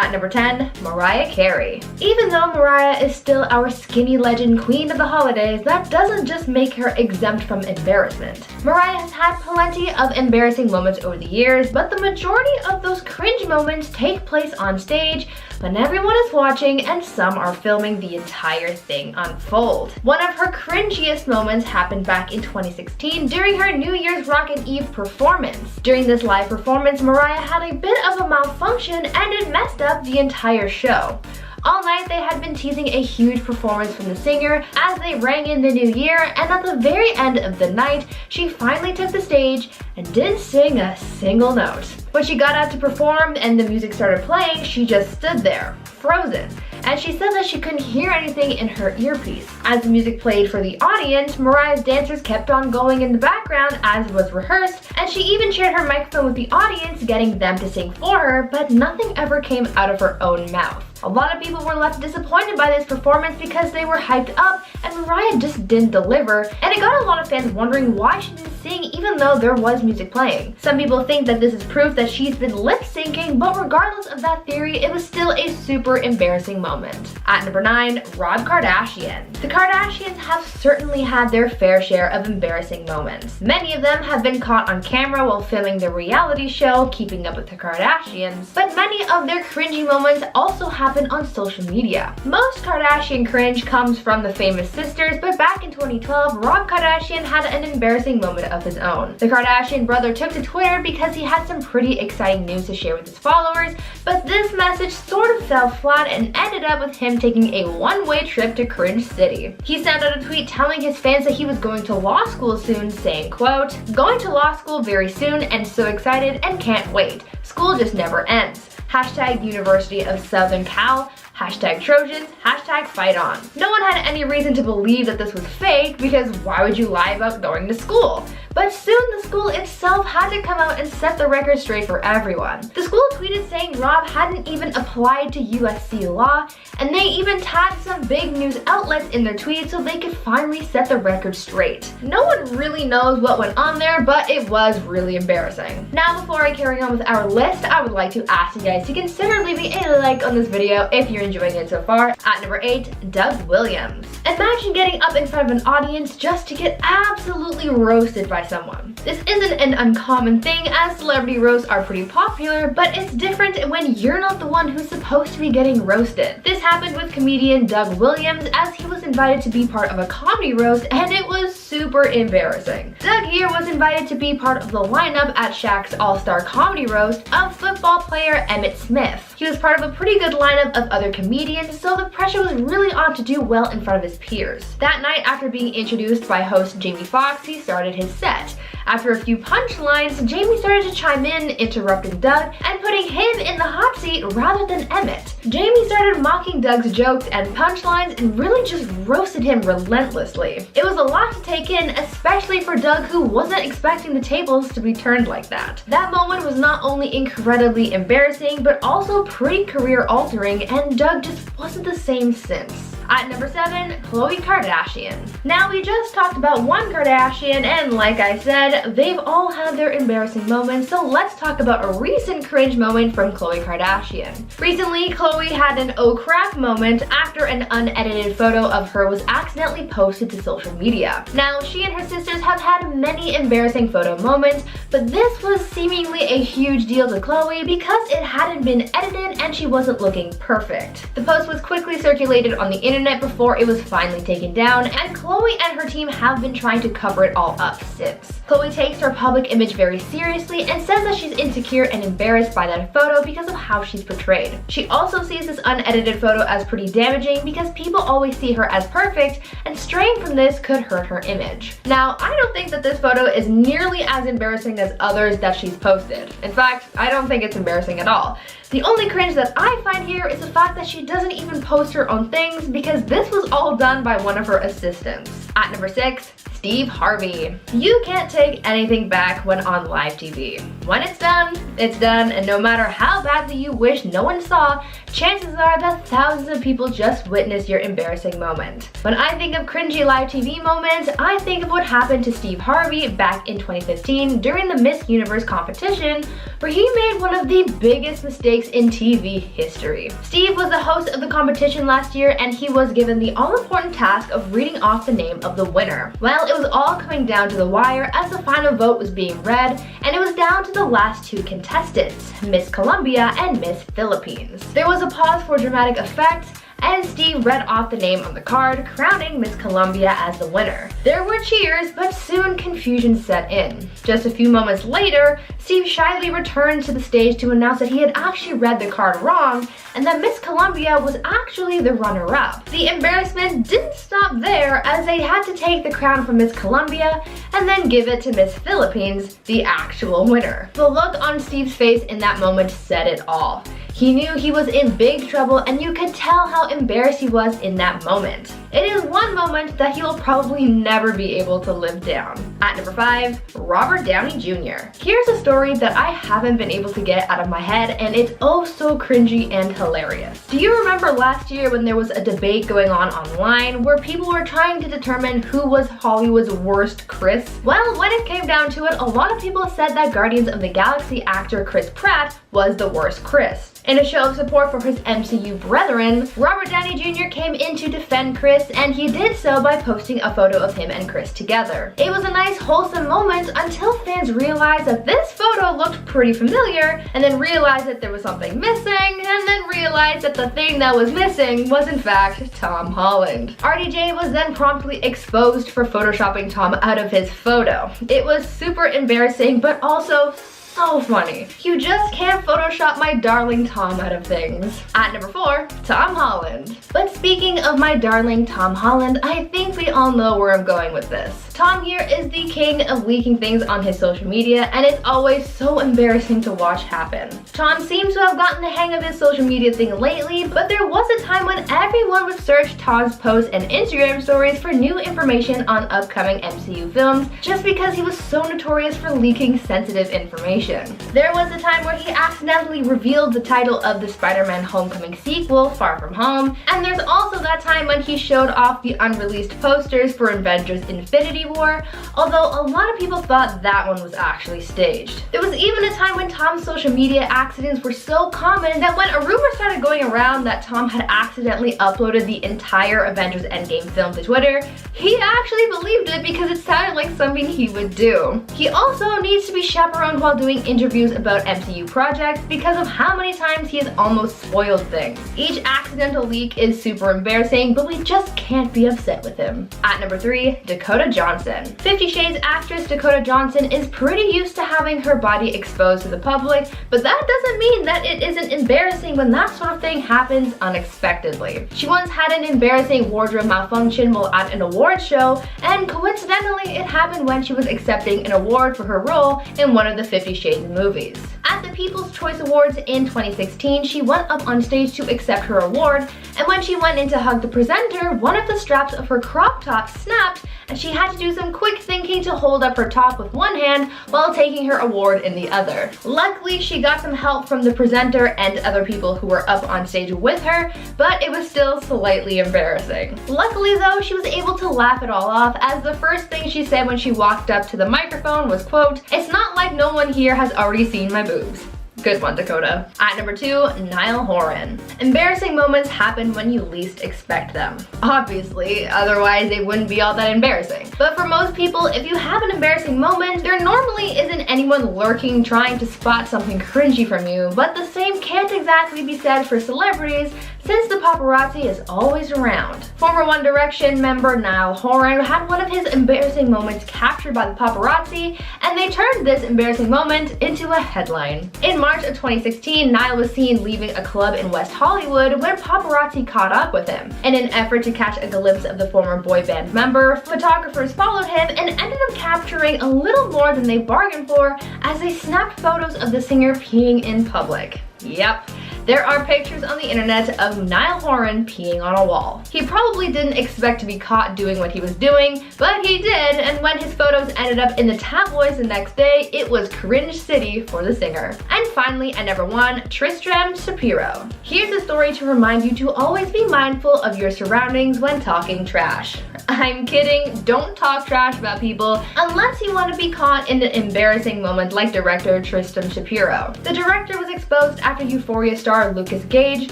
At number 10, Mariah Carey. Even though Mariah is still our skinny legend queen of the holidays, that doesn't just make her exempt from embarrassment. Mariah has had plenty of embarrassing moments over the years, but the majority of those cringe moments take place on stage when everyone is watching and some are filming the entire thing unfold. One of her cringiest moments happened back in 2016 during her New Year's Rockin' Eve performance. During this live performance, Mariah had a bit of a malfunction and it messed up the entire show. All night they had been teasing a huge performance from the singer as they rang in the new year, and at the very end of the night, she finally took the stage and didn't sing a single note. When she got out to perform and the music started playing, she just stood there, frozen. And she said that she couldn't hear anything in her earpiece. As the music played for the audience, Mariah's dancers kept on going in the background as was rehearsed, and she even shared her microphone with the audience, getting them to sing for her, but nothing ever came out of her own mouth. A lot of people were left disappointed by this performance because they were hyped up and Mariah just didn't deliver, and it got a lot of fans wondering why she didn't sing even though there was music playing. Some people think that this is proof that she's been lip syncing, but regardless of that theory, it was still a super embarrassing moment. At number 9, Rob Kardashian. The Kardashians have certainly had their fair share of embarrassing moments. Many of them have been caught on camera while filming their reality show, Keeping Up with the Kardashians, but many of their cringy moments also happen on social media. Most Kardashian cringe comes from the famous sisters, but back in 2012, Rob Kardashian had an embarrassing moment of his own. The Kardashian brother took to Twitter because he had some pretty exciting news to share with his followers, but this message sort of fell flat and ended up with him taking a one-way trip to Cringe City. He sent out a tweet telling his fans that he was going to law school soon, saying, quote, "Going to law school very soon and so excited and can't wait. School just never ends. Hashtag University of Southern Cal. Hashtag Trojans. Hashtag fight on." No one had any reason to believe that this was fake because why would you lie about going to school? But soon the school itself had to come out and set the record straight for everyone. The school tweeted saying Rob hadn't even applied to USC Law, and they even tagged some big news outlets in their tweets so they could finally set the record straight. No one really knows what went on there, but it was really embarrassing. Now before I carry on with our list, I would like to ask you guys to consider leaving a like on this video if you're enjoying it so far. At number 8, Doug Williams. Imagine getting up in front of an audience just to get absolutely roasted by someone. This isn't an uncommon thing as celebrity roasts are pretty popular, but it's different when you're not the one who's supposed to be getting roasted. This happened with comedian Doug Williams as he was invited to be part of a comedy roast, and it was super embarrassing. Doug here was invited to be part of the lineup at Shaq's All-Star Comedy Roast of football player Emmitt Smith. He was part of a pretty good lineup of other comedians, so the pressure was really on to do well in front of his peers. That night, after being introduced by host Jamie Foxx, he started his set. After a few punchlines, Jamie started to chime in, interrupting Doug and putting him in the hot seat rather than Emmitt. Jamie started mocking Doug's jokes and punchlines and really just roasted him relentlessly. It was a lot to take in, especially for Doug, who wasn't expecting the tables to be turned like that. That moment was not only incredibly embarrassing, but also pretty career-altering, and Doug just wasn't the same since. At number 7, Khloe Kardashian. Now we just talked about one Kardashian, and like I said, they've all had their embarrassing moments, so let's talk about a recent cringe moment from Khloe Kardashian. Recently, Khloe had an oh crap moment after an unedited photo of her was accidentally posted to social media. Now, she and her sisters have had many embarrassing photo moments, but this was seemingly a huge deal to Khloe because it hadn't been edited and she wasn't looking perfect. The post was quickly circulated on the internet before it was finally taken down, and Khloe and her team have been trying to cover it all up since. Khloe takes her public image very seriously and says that she's insecure and embarrassed by that photo because of how she's portrayed. She also sees this unedited photo as pretty damaging because people always see her as perfect, and straying from this could hurt her image. Now, I don't think that this photo is nearly as embarrassing as others that she's posted. In fact, I don't think it's embarrassing at all. The only cringe that I find here is the fact that she doesn't even post her own things because this was all done by one of her assistants. At number 6, Steve Harvey. You can't take anything back when on live TV. When it's done, and no matter how badly you wish no one saw, chances are that thousands of people just witnessed your embarrassing moment. When I think of cringy live TV moments, I think of what happened to Steve Harvey back in 2015 during the Miss Universe competition, where he made one of the biggest mistakes in TV history. Steve was the host of the competition last year, and he was given the all-important task of reading off the name of the winner. Well, it was all coming down to the wire as the final vote was being read, and it was down to the last two contestants, Miss Colombia and Miss Philippines. There was a pause for dramatic effect, and Steve read off the name on the card, crowning Miss Colombia as the winner. There were cheers, but soon confusion set in. Just a few moments later, Steve shyly returned to the stage to announce that he had actually read the card wrong, and that Miss Colombia was actually the runner-up. The embarrassment didn't stop there, as they had to take the crown from Miss Colombia and then give it to Miss Philippines, the actual winner. The look on Steve's face in that moment said it all. He knew he was in big trouble, and you could tell how embarrassed he was in that moment. It is one moment that he will probably never be able to live down. At number 5, Robert Downey Jr. Here's a story that I haven't been able to get out of my head, and it's oh so cringy and hilarious. Do you remember last year when there was a debate going on online where people were trying to determine who was Hollywood's worst Chris? Well, when it came down to it, a lot of people said that Guardians of the Galaxy actor Chris Pratt was the worst Chris. In a show of support for his MCU brethren, Robert Downey Jr. came in to defend Chris, and he did so by posting a photo of him and Chris together. It was a nice wholesome moment until fans realized that this photo looked pretty familiar, and then realized that there was something missing, and then realized that the thing that was missing was in fact Tom Holland. RDJ was then promptly exposed for photoshopping Tom out of his photo. It was super embarrassing, but also so funny. You just can't Photoshop my darling Tom out of things. At number 4, Tom Holland. But speaking of my darling Tom Holland, I think we all know where I'm going with this. Tom here is the king of leaking things on his social media, and it's always so embarrassing to watch happen. Tom seems to have gotten the hang of his social media thing lately, but there was a time when everyone would search Tom's posts and Instagram stories for new information on upcoming MCU films, just because he was so notorious for leaking sensitive information. There was a time where he accidentally revealed the title of the Spider-Man Homecoming sequel, Far From Home, and there's also that time when he showed off the unreleased posters for Avengers Infinity War, although a lot of people thought that one was actually staged. There was even a time when Tom's social media accidents were so common that when a rumor started going around that Tom had accidentally uploaded the entire Avengers Endgame film to Twitter, he actually believed it because it sounded like something he would do. He also needs to be chaperoned while doing interviews about MCU projects because of how many times he has almost spoiled things. Each accidental leak is super embarrassing, but we just can't be upset with him. At number 3, Dakota Johnson. 50 Shades actress Dakota Johnson is pretty used to having her body exposed to the public, but that doesn't mean that it isn't embarrassing when that sort of thing happens unexpectedly. She once had an embarrassing wardrobe malfunction while at an awards show, and coincidentally it happened when she was accepting an award for her role in one of the 50 Shades movies. At the People's Choice Awards in 2016, she went up on stage to accept her award, and when she went in to hug the presenter, one of the straps of her crop top snapped, and she had to do some quick thinking to hold up her top with one hand while taking her award in the other. Luckily, she got some help from the presenter and other people who were up on stage with her, but it was still slightly embarrassing. Luckily though, she was able to laugh it all off, as the first thing she said when she walked up to the microphone was, quote, "It's not like no one here has already seen my boobs." Good one, Dakota. At number 2, Niall Horan. Embarrassing moments happen when you least expect them. Obviously, otherwise they wouldn't be all that embarrassing. But for most people, if you have an embarrassing moment, there normally isn't anyone lurking trying to spot something cringy from you, but the same can't exactly be said for celebrities, since the paparazzi is always around. Former One Direction member Niall Horan had one of his embarrassing moments captured by the paparazzi, and they turned this embarrassing moment into a headline. In March of 2016, Niall was seen leaving a club in West Hollywood when paparazzi caught up with him. In an effort to catch a glimpse of the former boy band member, photographers followed him and ended up capturing a little more than they bargained for as they snapped photos of the singer peeing in public. Yep. There are pictures on the internet of Niall Horan peeing on a wall. He probably didn't expect to be caught doing what he was doing, but he did, and when his photos ended up in the tabloids the next day, it was cringe city for the singer. And finally, at number 1, Tristram Shapeero. Here's a story to remind you to always be mindful of your surroundings when talking trash. I'm kidding, don't talk trash about people unless you want to be caught in an embarrassing moment like director Tristram Shapeero. The director was exposed after Euphoria star Lucas Gage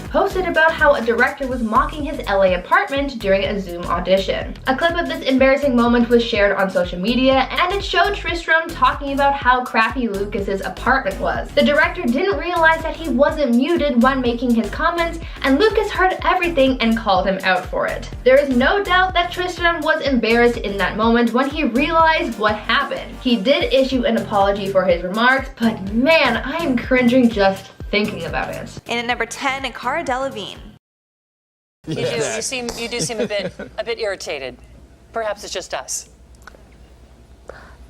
posted about how a director was mocking his LA apartment during a Zoom audition. A clip of this embarrassing moment was shared on social media, and it showed Tristram talking about how crappy Lucas's apartment was. The director didn't realize that he wasn't muted when making his comments, and Lucas heard everything and called him out for it. There is no doubt that Tristram was embarrassed in that moment when he realized what happened. He did issue an apology for his remarks, but man, I am cringing just thinking about it. And at number 10, Cara Delevingne. You do seem a bit irritated. Perhaps it's just us.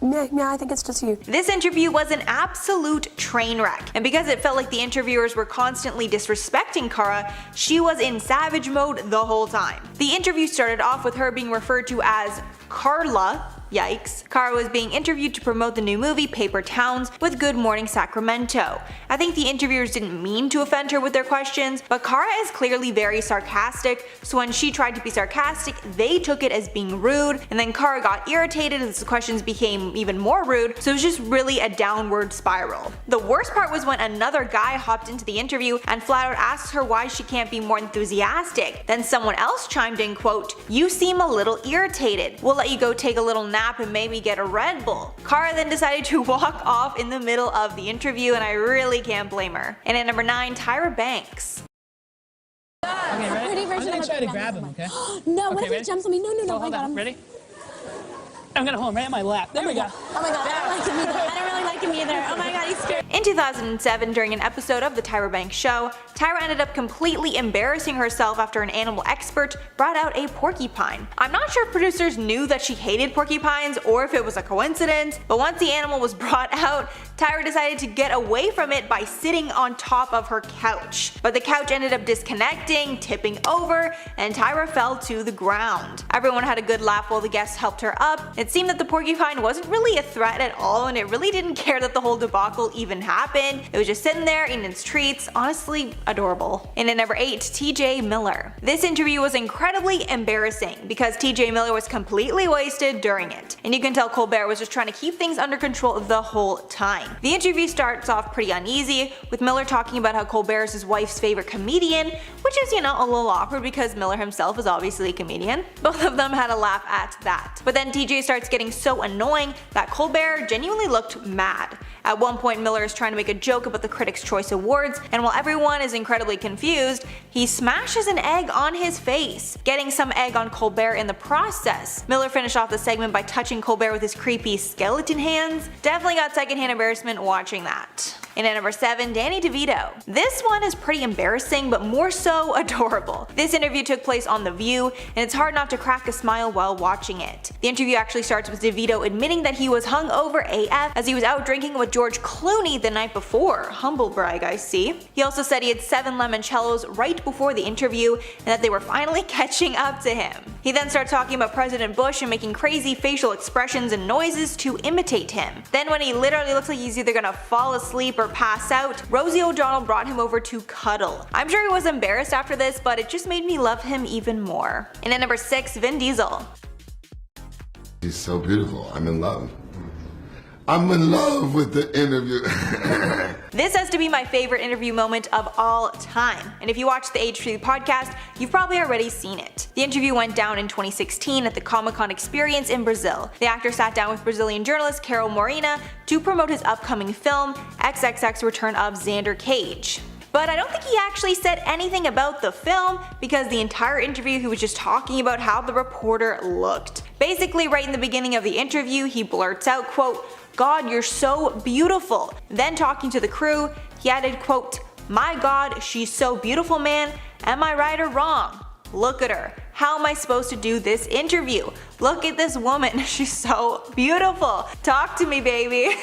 Yeah, I think it's just you. This interview was an absolute train wreck, and because it felt like the interviewers were constantly disrespecting Cara, she was in savage mode the whole time. The interview started off with her being referred to as Carla. Yikes. Cara was being interviewed to promote the new movie Paper Towns with Good Morning Sacramento. I think the interviewers didn't mean to offend her with their questions, but Cara is clearly very sarcastic, so when she tried to be sarcastic, they took it as being rude, and then Cara got irritated as the questions became even more rude, so it was just really a downward spiral. The worst part was when another guy hopped into the interview and flat out asked her why she can't be more enthusiastic. Then someone else chimed in, quote, "You seem a little irritated. We'll let you go take a little nap and maybe get a Red Bull." Cara then decided to walk off in the middle of the interview, and I really can't blame her. And at number 9, Tyra Banks. Okay, ready? I'm gonna try to grab him, okay? No, what Okay, if he ready? jumps on me? No, Oh, hold on, ready? I'm gonna hold him right on my lap. There we go. Oh my god, I don't like him either. I don't really like him either. Oh my god, he's scary. In 2007, during an episode of The Tyra Banks Show, Tyra ended up completely embarrassing herself after an animal expert brought out a porcupine. I'm not sure if producers knew that she hated porcupines or if it was a coincidence, but once the animal was brought out, Tyra decided to get away from it by sitting on top of her couch. But the couch ended up disconnecting, tipping over, and Tyra fell to the ground. Everyone had a good laugh while the guests helped her up. It seemed that the porcupine wasn't really a threat at all, and it really didn't care that the whole debacle even happened. It was just sitting there eating its treats. Honestly, adorable. And at number 8, TJ Miller. This interview was incredibly embarrassing because TJ Miller was completely wasted during it, and you can tell Colbert was just trying to keep things under control the whole time. The interview starts off pretty uneasy, with Miller talking about how Colbert is his wife's favorite comedian, which is, a little awkward because Miller himself is obviously a comedian. Both of them had a laugh at that. But then TJ starts getting so annoying that Colbert genuinely looked mad. At one point, Miller is trying to make a joke about the Critics' Choice Awards, and while everyone is incredibly confused, he smashes an egg on his face, getting some egg on Colbert in the process. Miller finished off the segment by touching Colbert with his creepy skeleton hands. Definitely got secondhand embarrassment watching that. And at number 7, Danny DeVito. This one is pretty embarrassing, but more so adorable. This interview took place on The View, and it's hard not to crack a smile while watching it. The interview actually starts with DeVito admitting that he was hungover AF as he was out drinking with George Clooney the night before. Humble brag, I see. He also said he had 7 limoncellos right before the interview, and that they were finally catching up to him. He then starts talking about President Bush and making crazy facial expressions and noises to imitate him. Then when he literally looks like he's either gonna fall asleep or pass out, Rosie O'Donnell brought him over to cuddle. I'm sure he was embarrassed after this, but it just made me love him even more. And at number 6, Vin Diesel. She's so beautiful. I'm in love. I'm in love with the interview. This has to be my favorite interview moment of all time, and if you watch the H3 podcast, you've probably already seen it. The interview went down in 2016 at the Comic-Con experience in Brazil. The actor sat down with Brazilian journalist Carol Morena to promote his upcoming film, XXX Return of Xander Cage. But I don't think he actually said anything about the film, because the entire interview he was just talking about how the reporter looked. Basically, right in the beginning of the interview, he blurts out, quote, "God, you're so beautiful." Then talking to the crew, he added, quote, "My God, she's so beautiful, man. Am I right or wrong? Look at her. How am I supposed to do this interview? Look at this woman. She's so beautiful. Talk to me, baby."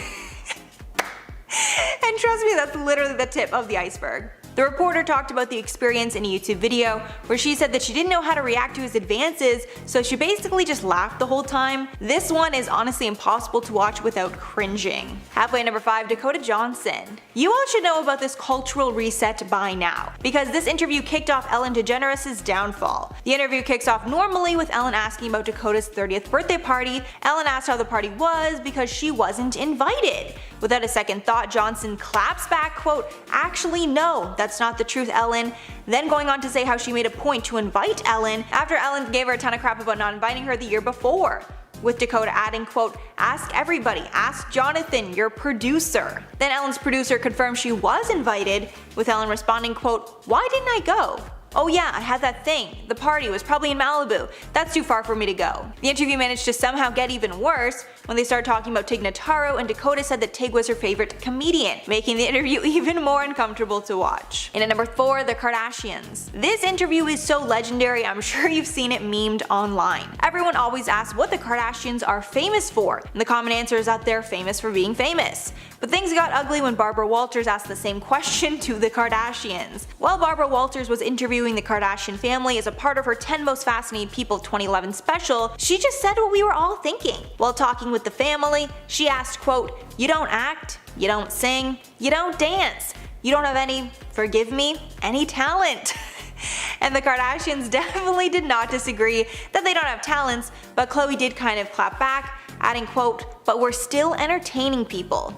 And trust me, that's literally the tip of the iceberg. The reporter talked about the experience in a YouTube video where she said that she didn't know how to react to his advances, so she basically just laughed the whole time. This one is honestly impossible to watch without cringing. Halfway at number 5, Dakota Johnson. You all should know about this cultural reset by now, because this interview kicked off Ellen DeGeneres' downfall. The interview kicks off normally with Ellen asking about Dakota's 30th birthday party. Ellen asked how the party was because she wasn't invited. Without a second thought, Johnson claps back, quote, "Actually no, that's not the truth, Ellen," then going on to say how she made a point to invite Ellen after Ellen gave her a ton of crap about not inviting her the year before. With Dakota adding, quote, "Ask everybody, ask Jonathan, your producer." Then Ellen's producer confirmed she was invited, with Ellen responding, quote, "Why didn't I go? Oh yeah, I had that thing. The party was probably in Malibu. That's too far for me to go." The interview managed to somehow get even worse when they started talking about Tig Notaro, and Dakota said that Tig was her favorite comedian, making the interview even more uncomfortable to watch. And at number 4, the Kardashians. This interview is so legendary, I'm sure you've seen it memed online. Everyone always asks what the Kardashians are famous for, and the common answer is that they're famous for being famous. But things got ugly when Barbara Walters asked the same question to the Kardashians. While Barbara Walters was interviewing the Kardashian family as a part of her 10 Most Fascinating People 2011 special, she just said what we were all thinking. While talking with the family, she asked, quote, "You don't act, you don't sing, you don't dance, you don't have any, forgive me, any talent." And the Kardashians definitely did not disagree that they don't have talents, but Khloe did kind of clap back, adding, quote, "But we're still entertaining people."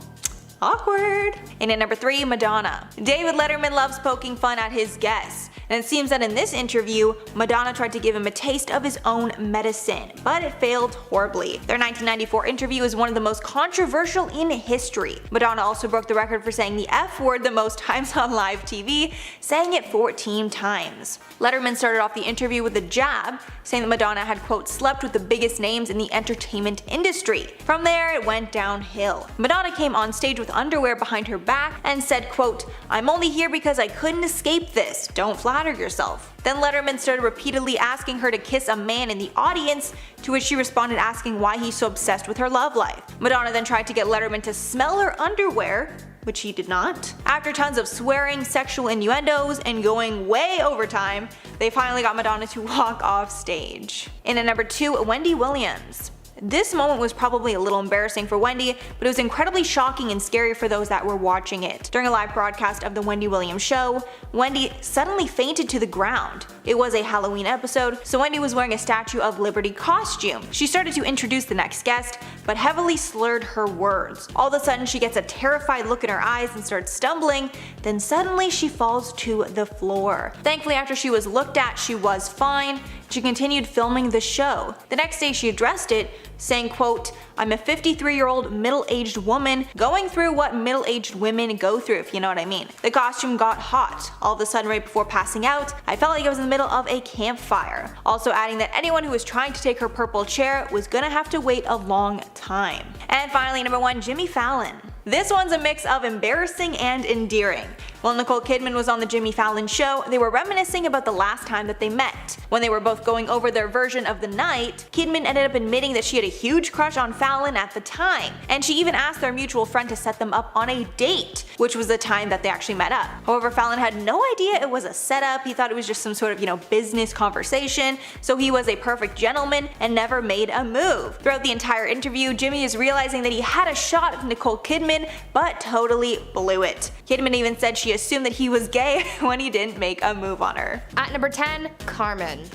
Awkward. And at number 3, Madonna. David Letterman loves poking fun at his guests, and it seems that in this interview, Madonna tried to give him a taste of his own medicine, but it failed horribly. Their 1994 interview is one of the most controversial in history. Madonna also broke the record for saying the F word the most times on live TV, saying it 14 times. Letterman started off the interview with a jab, saying that Madonna had, quote, "slept with the biggest names in the entertainment industry." From there, it went downhill. Madonna came on stage with underwear behind her back and said, quote, "I'm only here because I couldn't escape this. Don't flatter yourself." Then Letterman started repeatedly asking her to kiss a man in the audience, to which she responded asking why he's so obsessed with her love life. Madonna then tried to get Letterman to smell her underwear, which he did not. After tons of swearing, sexual innuendos, and going way over time, they finally got Madonna to walk off stage. And at number 2, Wendy Williams. This moment was probably a little embarrassing for Wendy, but it was incredibly shocking and scary for those that were watching it. During a live broadcast of the Wendy Williams show, Wendy suddenly fainted to the ground. It was a Halloween episode, so Wendy was wearing a Statue of Liberty costume. She started to introduce the next guest, but heavily slurred her words. All of a sudden, she gets a terrified look in her eyes and starts stumbling, then suddenly she falls to the floor. Thankfully, after she was looked at, she was fine. She continued filming the show. The next day she addressed it, saying, quote, "I'm a 53-year-old middle-aged woman going through what middle-aged women go through, if you know what I mean. The costume got hot. All of a sudden, right before passing out, I felt like I was in the middle of a campfire." Also adding that anyone who was trying to take her purple chair was gonna have to wait a long time. And finally, number 1, Jimmy Fallon. This one's a mix of embarrassing and endearing. While Nicole Kidman was on the Jimmy Fallon show, they were reminiscing about the last time that they met. When they were both going over their version of the night, Kidman ended up admitting that she had a huge crush on Fallon at the time, and she even asked their mutual friend to set them up on a date, which was the time that they actually met up. However, Fallon had no idea it was a setup. He thought it was just some sort of, business conversation, so he was a perfect gentleman and never made a move. Throughout the entire interview, Jimmy is realizing that he had a shot at Nicole Kidman, but totally blew it. Kidman even said she assumed that he was gay when he didn't make a move on her. At number 10, Carmen.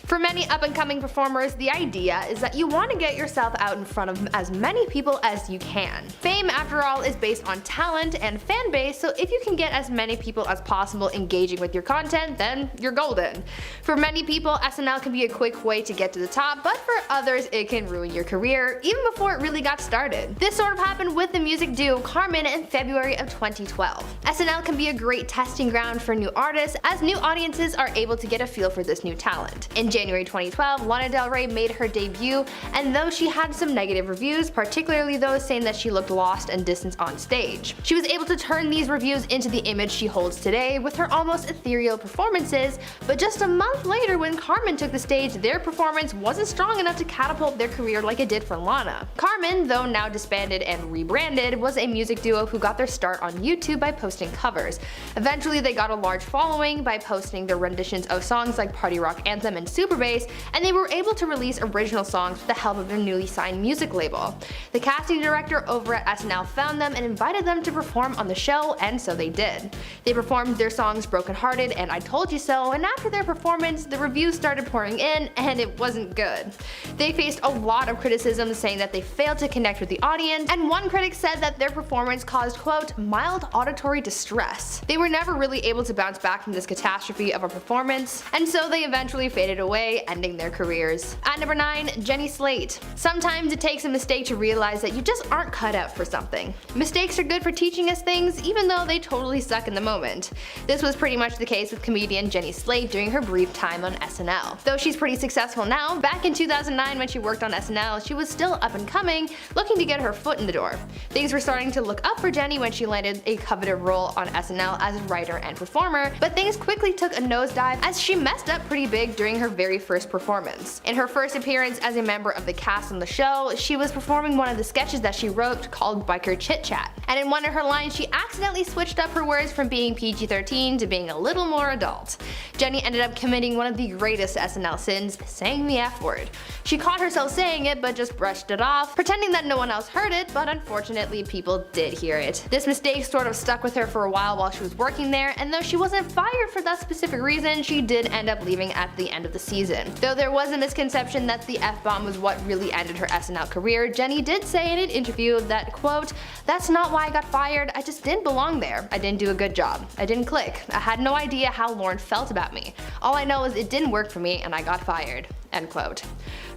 For many up-and-coming performers, the idea is that you want to get yourself out in front of as many people as you can. Fame, after all, is based on talent and fan base, so if you can get as many people as possible engaging with your content, then you're golden. For many people, SNL can be a quick way to get to the top, but for others, it can ruin your career, even before it really got started. This sort of happened with the music duo Carmen in February of 2012. SNL can be a great testing ground for new artists, as new audiences are able to get a feel for this new talent. In January 2012, Lana Del Rey made her debut, and though she had some negative reviews, particularly those saying that she looked lost and distant on stage, she was able to turn these reviews into the image she holds today with her almost ethereal performances. But just a month later, when Carmen took the stage, their performance wasn't strong enough to catapult their career like it did for Lana. Carmen, though now disbanded and rebranded, was a music duo who got their start on YouTube by posting covers. Eventually they got a large following by posting their renditions of songs like Party Rock Anthem and Super Bass, and they were able to release original songs with the help of their newly signed music label. The casting director over at SNL found them and invited them to perform on the show, and so they did. They performed their songs Broken Hearted and I Told You So, and after their performance, the reviews started pouring in, and it wasn't good. They faced a lot of criticism saying that they failed to connect with the audience, and one critic said that their performance caused, quote, mild auditory distress. They were never really able to bounce back from this catastrophe of a performance, and so they eventually faded away, ending their careers. At number 9, Jenny Slate. Sometimes it takes a mistake to realize that you just aren't cut out for something. Mistakes are good for teaching us things, even though they totally suck in the moment. This was pretty much the case with comedian Jenny Slate during her brief time on SNL. Though she's pretty successful now, back in 2009 when she worked on SNL, she was still up and coming, looking to get her foot in the door. Things were starting to look up for Jenny when she landed a coveted role on SNL as a writer and performer, but things quickly took a nosedive as she messed up pretty big during her very first performance. In her first appearance as a member of the cast on the show, she was performing one of the sketches that she wrote called Biker Chit Chat, and in one of her lines she accidentally switched up her words from being PG-13 to being a little more adult. Jenny ended up committing one of the greatest SNL sins, saying the F word. She caught herself saying it but just brushed it off, pretending that no one else heard it, but unfortunately people did hear it. This mistake sort of stuck with her for a while she was working there, and though she wasn't fired for that specific reason, she did end up leaving at the end of the season. Though there was a misconception that the F-bomb was what really ended her SNL career, Jenny did say in an interview that, quote, that's not why I got fired, I just didn't belong there. I didn't do a good job. I didn't click. I had no idea how Lauren felt about me. All I know is it didn't work for me and I got fired. End quote.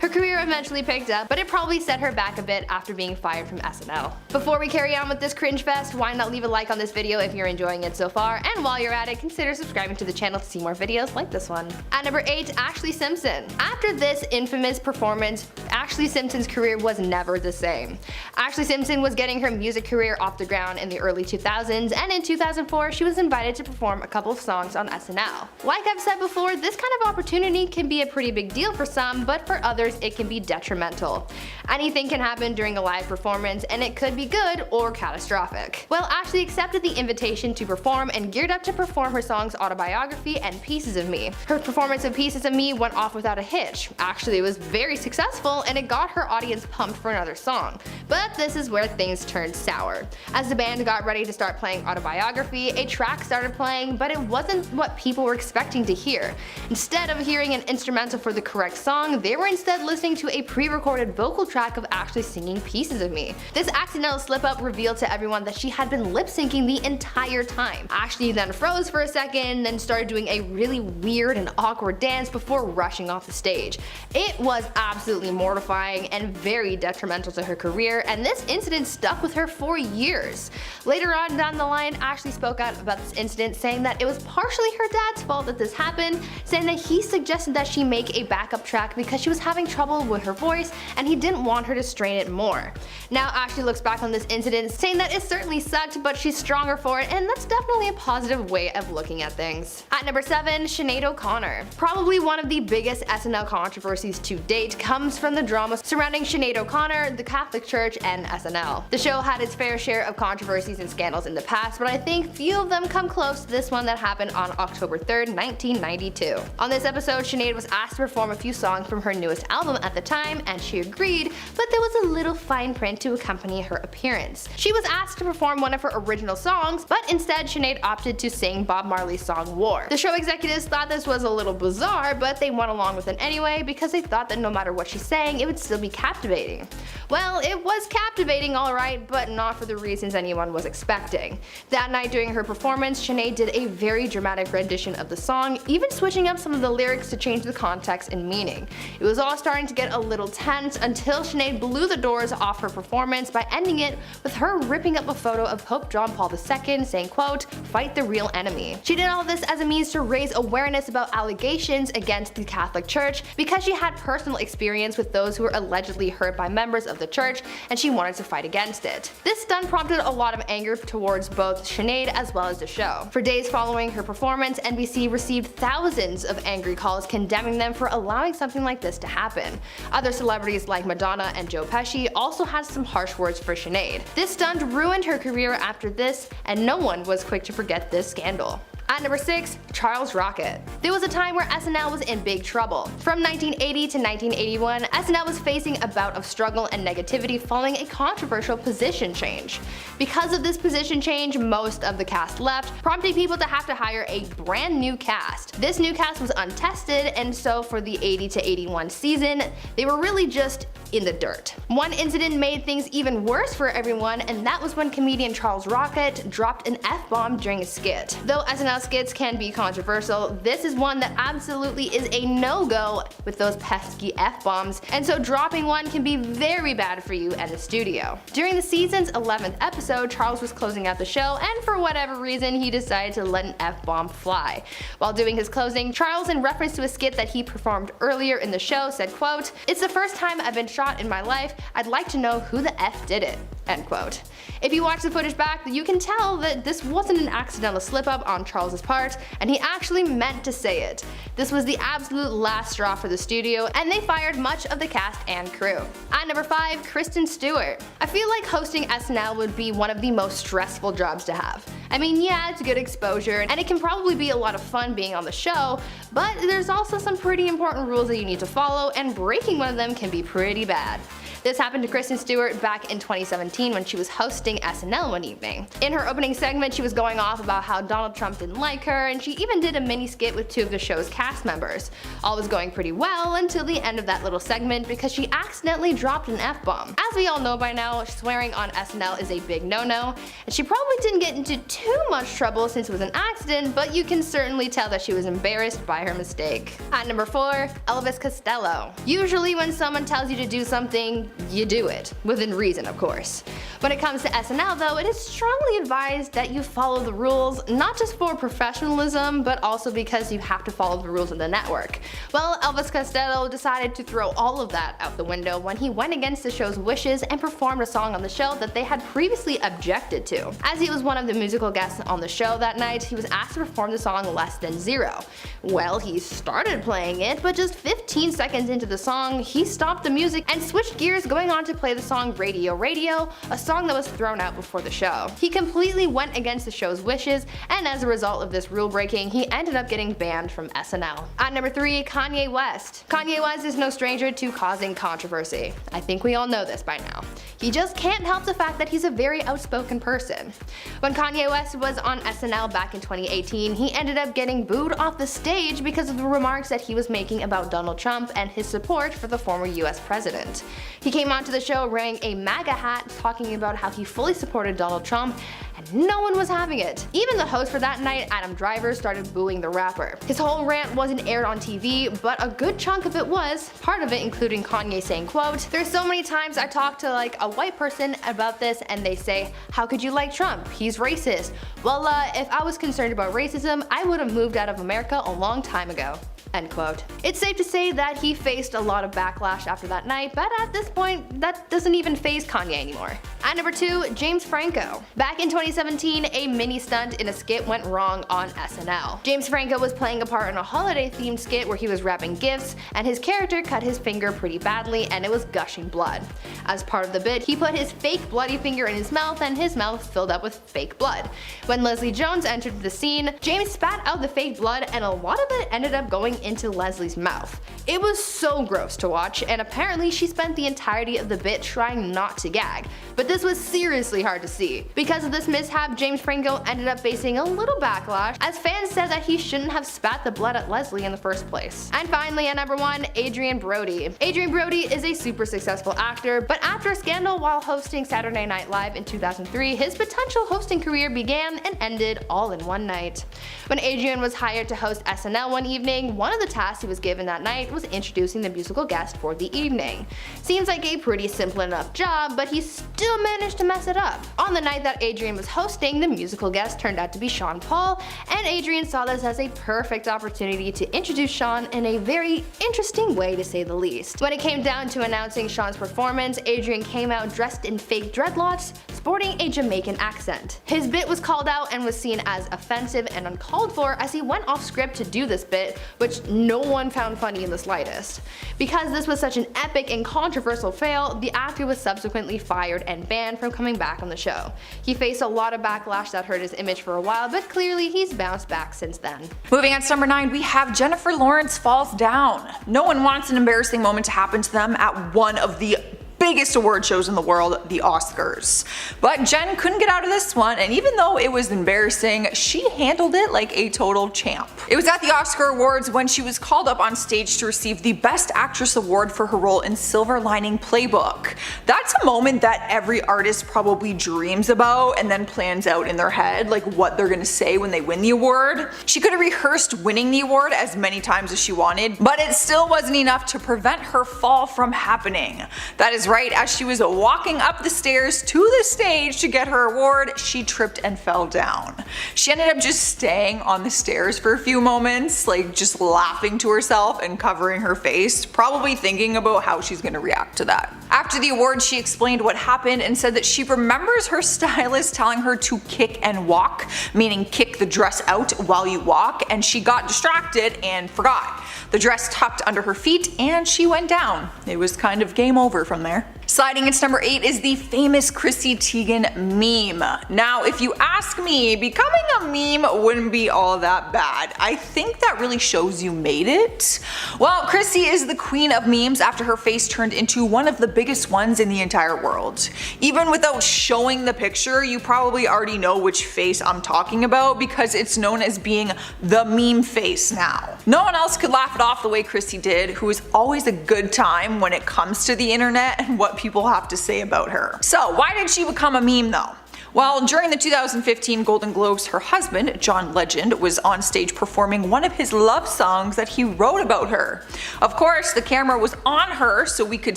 Her career eventually picked up, but it probably set her back a bit after being fired from SNL. Before we carry on with this cringe fest, why not leave a like on this video if you're enjoying it so far, and while you're at it, consider subscribing to the channel to see more videos like this one. At number 8, Ashlee Simpson. After this infamous performance, Ashlee Simpson's career was never the same. Ashlee Simpson was getting her music career off the ground in the early 2000s, and in 2004 she was invited to perform a couple of songs on SNL. Like I've said before, this kind of opportunity can be a pretty big deal for some, but for others it can be detrimental. Anything can happen during a live performance, and it could be good or catastrophic. Well, Ashlee accepted the invitation to perform and geared up to perform her songs Autobiography and Pieces of Me. Her performance of Pieces of Me went off without a hitch. Actually, it was very successful and it got her audience pumped for another song. But this is where things turned sour. As the band got ready to start playing Autobiography, a track started playing, but it wasn't what people were expecting to hear. Instead of hearing an instrumental for the correct song, they were instead listening to a pre-recorded vocal track of Ashlee singing Pieces of Me. This accidental slip-up revealed to everyone that she had been lip-syncing the entire time. Ashlee then froze for a second, then started doing a really weird and awkward dance before rushing off the stage. It was absolutely mortifying and very detrimental to her career, and this incident stuck with her for years. Later on down the line, Ashlee spoke out about this incident, saying that it was partially her dad's fault that this happened, saying that he suggested that she make a backup track because she was having trouble with her voice and he didn't want her to strain it more. Now Ashlee looks back on this incident saying that it certainly sucked, but she's stronger for it, and that's definitely a positive way of looking at things. At number 7, Sinead O'Connor. Probably one of the biggest SNL controversies to date comes from the drama surrounding Sinead O'Connor, the Catholic Church, and SNL. The show had its fair share of controversies and scandals in the past, but I think few of them come close to this one that happened on October 3rd, 1992. On this episode, Sinead was asked to perform a few songs from her newest album at the time, and she agreed, but there was a little fine print to accompany her appearance. She was asked to perform one of her original songs, but instead Sinead opted to sing Bob Marley's song War. The show executives thought this was a little bizarre, but they went along with it anyway because they thought that no matter what she sang, it would still be captivating. Well, it was captivating alright, but not for the reasons anyone was expecting. That night during her performance, Sinead did a very dramatic rendition of the song, even switching up some of the lyrics to change the context and meaning. cleaning. It was all starting to get a little tense until Sinead blew the doors off her performance by ending it with her ripping up a photo of Pope John Paul II saying, quote, "Fight the real enemy." She did all this as a means to raise awareness about allegations against the Catholic Church because she had personal experience with those who were allegedly hurt by members of the church, and she wanted to fight against it. This stunt prompted a lot of anger towards both Sinead as well as the show. For days following her performance, NBC received thousands of angry calls condemning them for allowing something like this to happen. Other celebrities like Madonna and Joe Pesci also had some harsh words for Sinead. This stunt ruined her career after this, and no one was quick to forget this scandal. At number 6, Charles Rocket. There was a time where SNL was in big trouble. From 1980 to 1981, SNL was facing a bout of struggle and negativity following a controversial position change. Because of this position change, most of the cast left, prompting people to have to hire a brand new cast. This new cast was untested, and so for the 80 to 81 season, they were really just in the dirt. One incident made things even worse for everyone, and that was when comedian Charles Rocket dropped an F-bomb during a skit. Though SNL skits can be controversial, this is one that absolutely is a no-go with those pesky F-bombs, and so dropping one can be very bad for you and the studio. During the season's 11th episode, Charles was closing out the show, and for whatever reason, he decided to let an F-bomb fly. While doing his closing, Charles, in reference to a skit that he performed earlier in the show, said, quote, "It's the first time I've been shot in my life. I'd like to know who the F did it," end quote. If you watch the footage back, you can tell that this wasn't an accidental slip-up on Charles' part, and he actually meant to say it. This was the absolute last straw for the studio, and they fired much of the cast and crew. At number 5, Kristen Stewart. I feel like hosting SNL would be one of the most stressful jobs to have. I mean, yeah, it's good exposure, and it can probably be a lot of fun being on the show, but there's also some pretty important rules that you need to follow, and breaking one of them can be pretty bad. This happened to Kristen Stewart back in 2017 when she was hosting SNL one evening. In her opening segment, she was going off about how Donald Trump didn't like her, and she even did a mini skit with 2 of the show's cast members. All was going pretty well until the end of that little segment because she accidentally dropped an F-bomb. As we all know by now, swearing on SNL is a big no-no, and she probably didn't get into too much trouble since it was an accident, but you can certainly tell that she was embarrassed by her mistake. At number 4, Elvis Costello. Usually when someone tells you to do something, you do it. Within reason, of course. When it comes to SNL though, it is strongly advised that you follow the rules, not just for professionalism, but also because you have to follow the rules of the network. Well, Elvis Costello decided to throw all of that out the window when he went against the show's wishes and performed a song on the show that they had previously objected to. As he was one of the musical guests on the show that night, he was asked to perform the song Less Than Zero. Well, he started playing it, but just 15 seconds into the song, he stopped the music and switched gears, going on to play the song Radio Radio, a song that was thrown out before the show. He completely went against the show's wishes, and as a result of this rule breaking, he ended up getting banned from SNL. At number 3, Kanye West. Kanye West is no stranger to causing controversy. I think we all know this by now. He just can't help the fact that he's a very outspoken person. When Kanye West was on SNL back in 2018, he ended up getting booed off the stage because of the remarks that he was making about Donald Trump and his support for the former US president. He came onto the show wearing a MAGA hat, talking about how he fully supported Donald Trump, and no one was having it. Even the host for that night, Adam Driver, started booing the rapper. His whole rant wasn't aired on TV, but a good chunk of it was, part of it including Kanye saying, quote, "There's so many times I talk to like a white person about this and they say, how could you like Trump? He's racist. Well, if I was concerned about racism, I would have moved out of America a long time ago." End quote. It's safe to say that he faced a lot of backlash after that night, but at this point, that doesn't even faze Kanye anymore. At number 2, James Franco. Back in 2017, a mini stunt in a skit went wrong on SNL. James Franco was playing a part in a holiday-themed skit where he was wrapping gifts, and his character cut his finger pretty badly and it was gushing blood. As part of the bit, he put his fake bloody finger in his mouth and his mouth filled up with fake blood. When Leslie Jones entered the scene, James spat out the fake blood and a lot of it ended up going into Leslie's mouth. It was so gross to watch, and apparently she spent the entirety of the bit trying not to gag. But this was seriously hard to see. Because of this mishap, James Franco ended up facing a little backlash, as fans said that he shouldn't have spat the blood at Leslie in the first place. And finally, at number 1, Adrien Brody. Adrien Brody is a super successful actor, but after a scandal while hosting Saturday Night Live in 2003, his potential hosting career began and ended all in one night. When Adrien was hired to host SNL one evening, one of the tasks he was given that night was introducing the musical guest for the evening. Seems like a pretty simple enough job, but he still managed to mess it up. On the night that Adrian was hosting, the musical guest turned out to be Sean Paul, and Adrian saw this as a perfect opportunity to introduce Sean in a very interesting way, to say the least. When it came down to announcing Sean's performance, Adrian came out dressed in fake dreadlocks, sporting a Jamaican accent. His bit was called out and was seen as offensive and uncalled for as he went off script to do this bit, which no one found funny in the slightest. Because this was such an epic and controversial fail, the actor was subsequently fired and banned from coming back on the show. He faced a lot of backlash that hurt his image for a while, but clearly he's bounced back since then. Moving on to number 9, we have Jennifer Lawrence falls down. No one wants an embarrassing moment to happen to them at one of the biggest award shows in the world, the Oscars. But Jen couldn't get out of this one, and even though it was embarrassing, she handled it like a total champ. It was at the Oscar Awards when she was called up on stage to receive the Best Actress award for her role in Silver Lining Playbook. That's a moment that every artist probably dreams about and then plans out in their head, like what they're gonna say when they win the award. She could have rehearsed winning the award as many times as she wanted, but it still wasn't enough to prevent her fall from happening. That is right, as she was walking up the stairs to the stage to get her award, she tripped and fell down. She ended up just staying on the stairs for a few moments, like just laughing to herself and covering her face, probably thinking about how she's gonna react to that. After the award, she explained what happened and said that she remembers her stylist telling her to kick and walk, meaning kick the dress out while you walk, and she got distracted and forgot. The dress tucked under her feet and she went down. It was kind of game over from there. Sliding into number 8 is the famous Chrissy Teigen meme. Now, if you ask me, becoming a meme wouldn't be all that bad. I think that really shows you made it. Well, Chrissy is the queen of memes after her face turned into one of the biggest ones in the entire world. Even without showing the picture, you probably already know which face I'm talking about because it's known as being the meme face now. No one else could laugh it off the way Chrissy did, who is always a good time when it comes to the internet and what people have to say about her. So why did she become a meme though? Well, during the 2015 Golden Globes, her husband, John Legend, was on stage performing one of his love songs that he wrote about her. Of course, the camera was on her so we could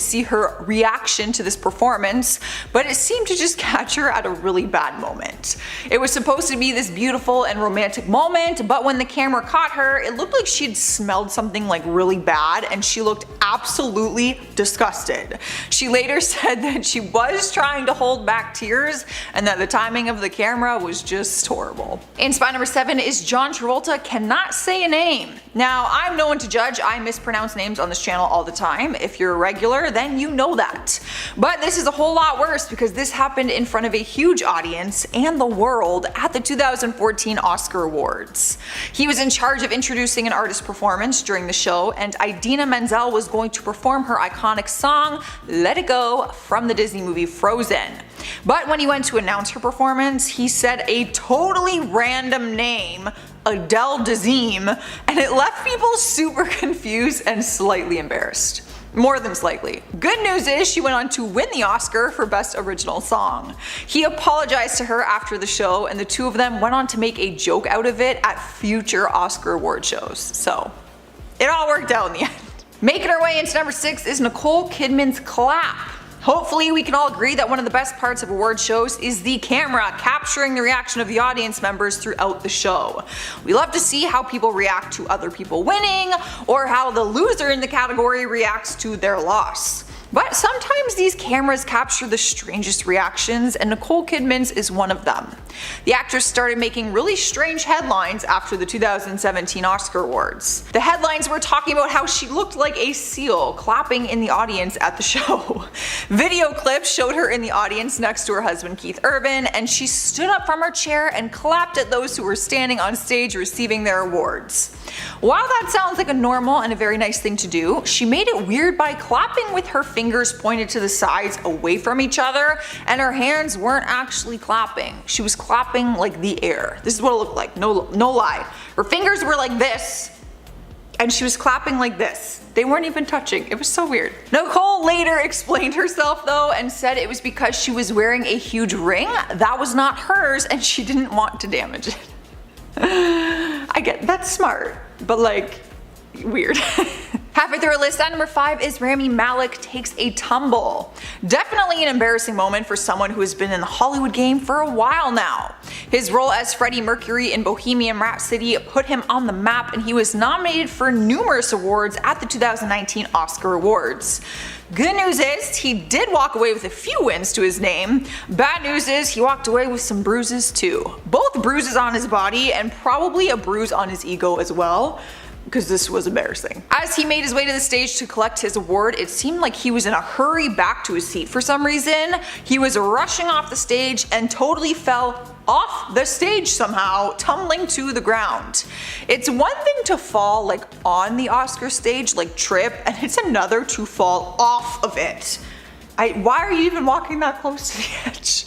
see her reaction to this performance, but it seemed to just catch her at a really bad moment. It was supposed to be this beautiful and romantic moment, but when the camera caught her, it looked like she'd smelled something like really bad and she looked absolutely disgusted. She later said that she was trying to hold back tears and that the timing of the camera was just horrible. In spot number 7 is John Travolta cannot say a name. Now, I'm no one to judge, I mispronounce names on this channel all the time. If you're a regular, then you know that. But this is a whole lot worse because this happened in front of a huge audience and the world at the 2014 Oscar Awards. He was in charge of introducing an artist performance during the show, and Idina Menzel was going to perform her iconic song, Let It Go, from the Disney movie Frozen. But when he went to announce her performance, he said a totally random name, Adele Dazeem, and it left people super confused and slightly embarrassed. More than slightly. Good news is she went on to win the Oscar for Best Original Song. He apologized to her after the show, and the two of them went on to make a joke out of it at future Oscar award shows. So it all worked out in the end. Making our way into number 6 is Nicole Kidman's clap. Hopefully we can all agree that one of the best parts of award shows is the camera capturing the reaction of the audience members throughout the show. We love to see how people react to other people winning, or how the loser in the category reacts to their loss. But sometimes these cameras capture the strangest reactions, and Nicole Kidman's is one of them. The actress started making really strange headlines after the 2017 Oscar Awards. The headlines were talking about how she looked like a seal clapping in the audience at the show. Video clips showed her in the audience next to her husband Keith Urban, and she stood up from her chair and clapped at those who were standing on stage receiving their awards. While that sounds like a normal and a very nice thing to do, she made it weird by clapping with her fingers pointed to the sides away from each other, and her hands weren't actually clapping. She was clapping like the air. This is what it looked like, no lie. Her fingers were like this, and she was clapping like this. They weren't even touching. It was so weird. Nicole later explained herself though and said it was because she was wearing a huge ring that was not hers and she didn't want to damage it. I get that's smart, but like, weird. Halfway through our list, at number 5 is Rami Malek takes a tumble. Definitely an embarrassing moment for someone who has been in the Hollywood game for a while now. His role as Freddie Mercury in Bohemian Rhapsody put him on the map, and he was nominated for numerous awards at the 2019 Oscar Awards. Good news is, he did walk away with a few wins to his name. Bad news is, he walked away with some bruises too. Both bruises on his body and probably a bruise on his ego as well, because this was embarrassing. As he made his way to the stage to collect his award, it seemed like he was in a hurry back to his seat for some reason. He was rushing off the stage and totally fell off the stage somehow, tumbling to the ground. It's one thing to fall like on the Oscar stage, like trip, and it's another to fall off of it. Why are you even walking that close to the edge?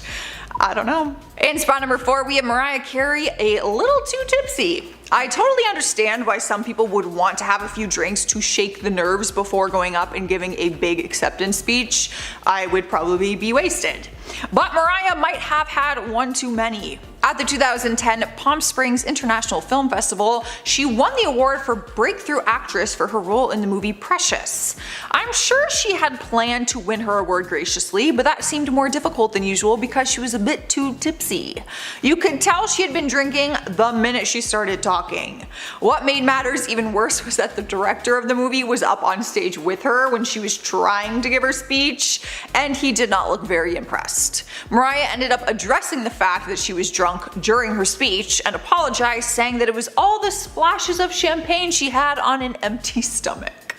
I don't know. In spot number 4, we have Mariah Carey, a little too tipsy. I totally understand why some people would want to have a few drinks to shake the nerves before going up and giving a big acceptance speech. I would probably be wasted. But Mariah might have had one too many. At the 2010 Palm Springs International Film Festival, she won the award for Breakthrough Actress for her role in the movie Precious. I'm sure she had planned to win her award graciously, but that seemed more difficult than usual because she was a bit too tipsy. You could tell she had been drinking the minute she started talking. What made matters even worse was that the director of the movie was up on stage with her when she was trying to give her speech, and he did not look very impressed. Mariah ended up addressing the fact that she was drunk during her speech and apologized, saying that it was all the splashes of champagne she had on an empty stomach.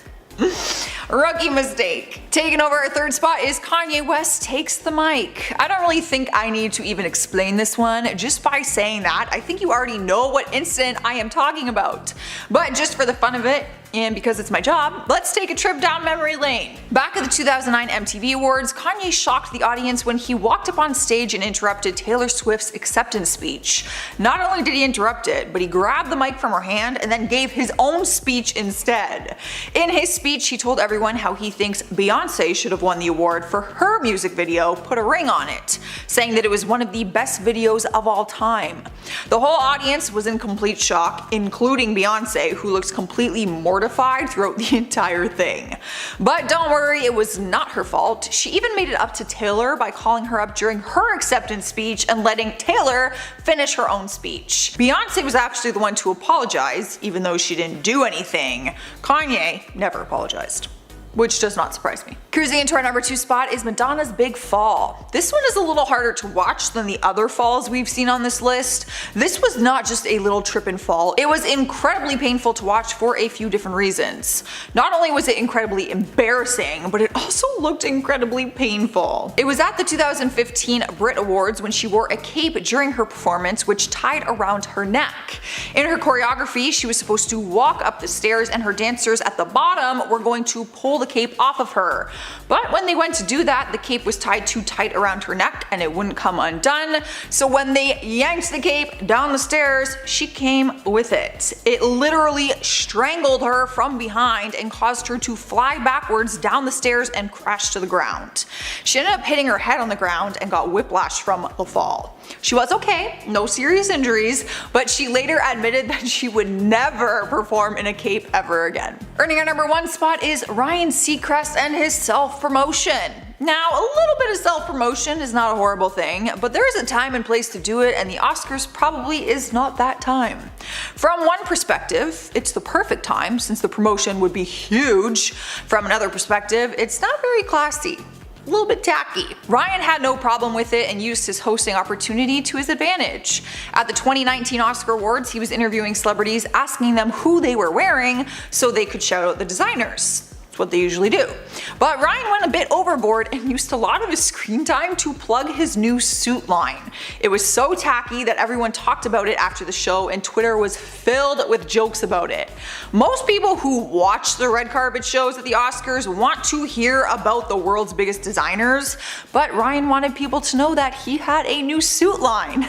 Rookie mistake. Taking over our 3rd spot is Kanye West takes the mic. I don't really think I need to even explain this one. Just by saying that, I think you already know what incident I am talking about. But just for the fun of it, and because it's my job, let's take a trip down memory lane. Back at the 2009 MTV Awards, Kanye shocked the audience when he walked up on stage and interrupted Taylor Swift's acceptance speech. Not only did he interrupt it, but he grabbed the mic from her hand and then gave his own speech instead. In his speech, he told everyone how he thinks Beyonce should have won the award for her music video Put a Ring on It, saying that it was one of the best videos of all time. The whole audience was in complete shock, including Beyonce, who looks completely mortified throughout the entire thing. But don't worry, it was not her fault. She even made it up to Taylor by calling her up during her acceptance speech and letting Taylor finish her own speech. Beyonce was actually the one to apologize, even though she didn't do anything. Kanye never apologized, which does not surprise me. Cruising into our number 2 spot is Madonna's Big Fall. This one is a little harder to watch than the other falls we've seen on this list. This was not just a little trip and fall, it was incredibly painful to watch for a few different reasons. Not only was it incredibly embarrassing, but it also looked incredibly painful. It was at the 2015 Brit Awards when she wore a cape during her performance which tied around her neck. In her choreography, she was supposed to walk up the stairs and her dancers at the bottom were going to pull the cape off of her. But when they went to do that, the cape was tied too tight around her neck and it wouldn't come undone. So when they yanked the cape down the stairs, she came with it. It literally strangled her from behind and caused her to fly backwards down the stairs and crash to the ground. She ended up hitting her head on the ground and got whiplash from the fall. She was okay, no serious injuries, but she later admitted that she would never perform in a cape ever again. Earning our number 1 spot is Ryan Seacrest and his self-promotion. Now, a little bit of self-promotion is not a horrible thing, but there is a time and place to do it, and the Oscars probably is not that time. From one perspective, it's the perfect time since the promotion would be huge. From another perspective, it's not very classy. A little bit tacky. Ryan had no problem with it and used his hosting opportunity to his advantage. At the 2019 Oscar Awards, he was interviewing celebrities, asking them who they were wearing so they could shout out the designers. What they usually do. But Ryan went a bit overboard and used a lot of his screen time to plug his new suit line. It was so tacky that everyone talked about it after the show and Twitter was filled with jokes about it. Most people who watch the red carpet shows at the Oscars want to hear about the world's biggest designers, but Ryan wanted people to know that he had a new suit line.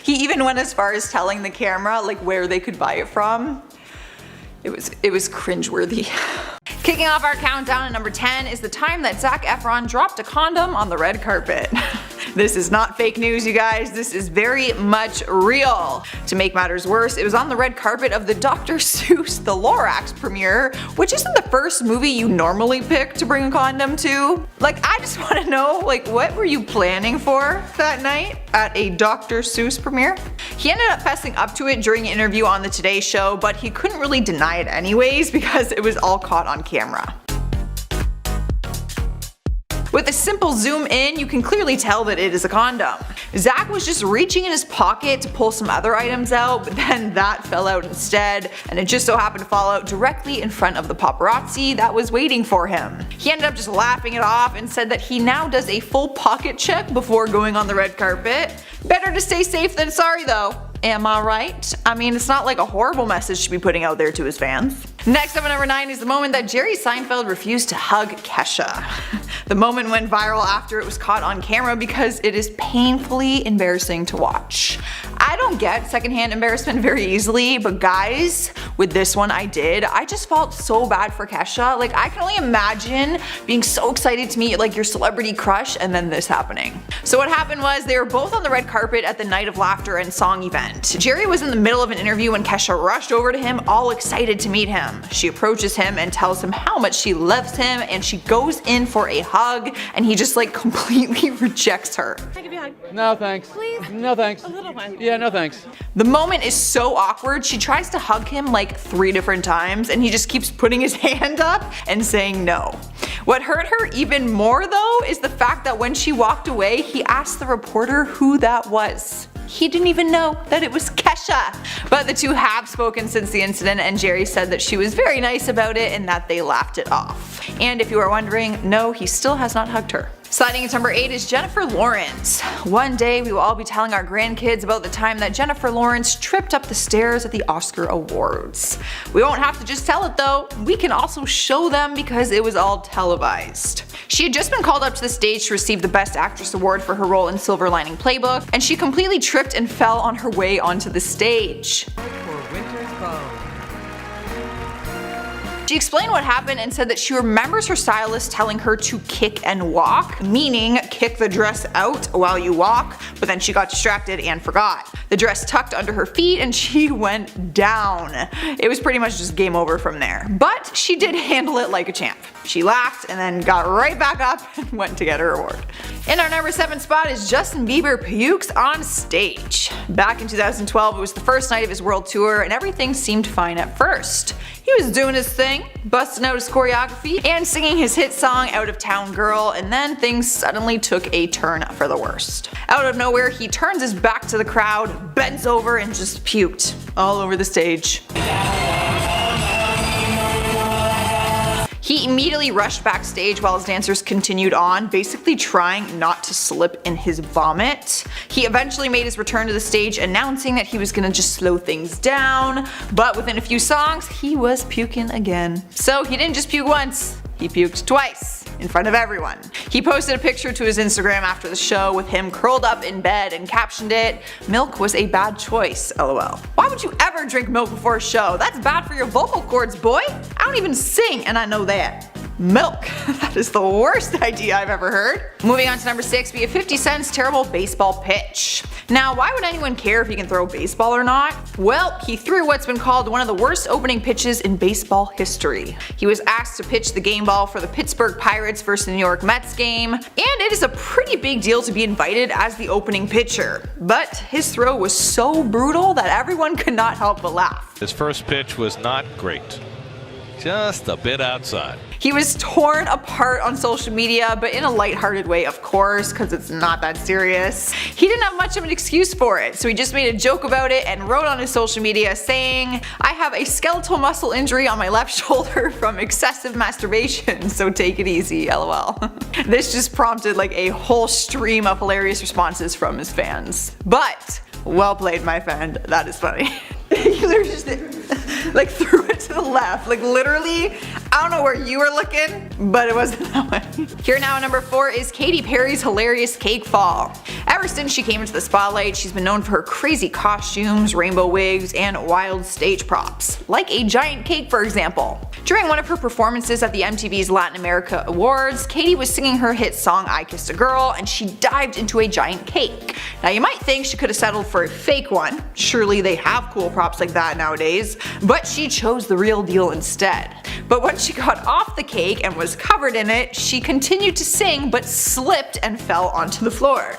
He even went as far as telling the camera like where they could buy it from. It was cringeworthy. Kicking off our countdown at number 10 is the time that Zac Efron dropped a condom on the red carpet. This is not fake news, you guys. This is very much real. To make matters worse, it was on the red carpet of the Dr. Seuss The Lorax premiere, which isn't the first movie you normally pick to bring a condom to. Like, I just want to know, like, what were you planning for that night at a Dr. Seuss premiere? He ended up fessing up to it during an interview on the Today Show, but he couldn't really deny it anyways because it was all caught on camera. With a simple zoom in, you can clearly tell that it is a condom. Zach was just reaching in his pocket to pull some other items out, but then that fell out instead, and it just so happened to fall out directly in front of the paparazzi that was waiting for him. He ended up just laughing it off and said that he now does a full pocket check before going on the red carpet. Better to stay safe than sorry though. Am I right? I mean, it's not like a horrible message to be putting out there to his fans. Next up at number 9 is the moment that Jerry Seinfeld refused to hug Kesha. The moment went viral after it was caught on camera because it is painfully embarrassing to watch. I don't get secondhand embarrassment very easily, but guys, with this one I did. I just felt so bad for Kesha. Like, I can only imagine being so excited to meet like your celebrity crush and then this happening. So what happened was they were both on the red carpet at the Night of Laughter and Song event. Jerry was in the middle of an interview when Kesha rushed over to him all excited to meet him. She approaches him and tells him how much she loves him, and she goes in for a hug and he just like completely rejects her. Can I give you a hug? No thanks. Please? No thanks. A little one. Yeah, no thanks. The moment is so awkward. She tries to hug him like 3 different times and he just keeps putting his hand up and saying no. What hurt her even more though is the fact that when she walked away, he asked the reporter who that was. He didn't even know that it was Kesha. But the two have spoken since the incident, and Jerry said that she was very nice about it and that they laughed it off. And if you are wondering, no, he still has not hugged her. Sliding into number 8 is Jennifer Lawrence. One day we will all be telling our grandkids about the time that Jennifer Lawrence tripped up the stairs at the Oscar Awards. We won't have to just tell it though, we can also show them because it was all televised. She had just been called up to the stage to receive the Best Actress award for her role in Silver Lining Playbook, and she completely tripped and fell on her way onto the stage. She explained what happened and said that she remembers her stylist telling her to kick and walk, meaning kick the dress out while you walk, but then she got distracted and forgot. The dress tucked under her feet and she went down. It was pretty much just game over from there. But she did handle it like a champ. She laughed and then got right back up and went to get her award. In our number 7 spot is Justin Bieber pukes on stage. Back in 2012, it was the first night of his world tour and everything seemed fine at first. He was doing his thing, busting out his choreography, and singing his hit song Out of Town Girl, and then things suddenly took a turn for the worst. Out of nowhere, he turns his back to the crowd, bends over, and just puked all over the stage. He immediately rushed backstage while his dancers continued on, basically trying not to slip in his vomit. He eventually made his return to the stage, announcing that he was gonna just slow things down, but within a few songs, he was puking again. So he didn't just puke once, he puked twice, in front of everyone. He posted a picture to his Instagram after the show with him curled up in bed and captioned it, "Milk was a bad choice, lol." Why would you ever drink milk before a show? That's bad for your vocal cords, boy. I don't even sing and I know that. Milk. That is the worst idea I've ever heard. Moving on to number 6, we have 50 Cent's terrible baseball pitch. Now, why would anyone care if he can throw a baseball or not? Well, he threw what's been called one of the worst opening pitches in baseball history. He was asked to pitch the game ball for the Pittsburgh Pirates versus the New York Mets game, and it is a pretty big deal to be invited as the opening pitcher. But his throw was so brutal that everyone could not help but laugh. His first pitch was not great. Just a bit outside. He was torn apart on social media, but in a lighthearted way, of course, because it's not that serious. He didn't have much of an excuse for it, so he just made a joke about it and wrote on his social media saying, "I have a skeletal muscle injury on my left shoulder from excessive masturbation, so take it easy, lol." This just prompted like a whole stream of hilarious responses from his fans. But, well played, my friend, that is funny. like threw it to the left. Like literally, I don't know where you were looking, but it wasn't that one. Here now at number 4 is Katy Perry's hilarious cake fall. Ever since she came into the spotlight, she's been known for her crazy costumes, rainbow wigs, and wild stage props, like a giant cake for example. During one of her performances at the MTV's Latin America Awards, Katy was singing her hit song I Kissed a Girl, and she dived into a giant cake. Now you might think she could have settled for a fake one, surely they have cool props like that nowadays, but she chose the real deal instead. But once she got off the cake and was covered in it, she continued to sing but slipped and fell onto the floor.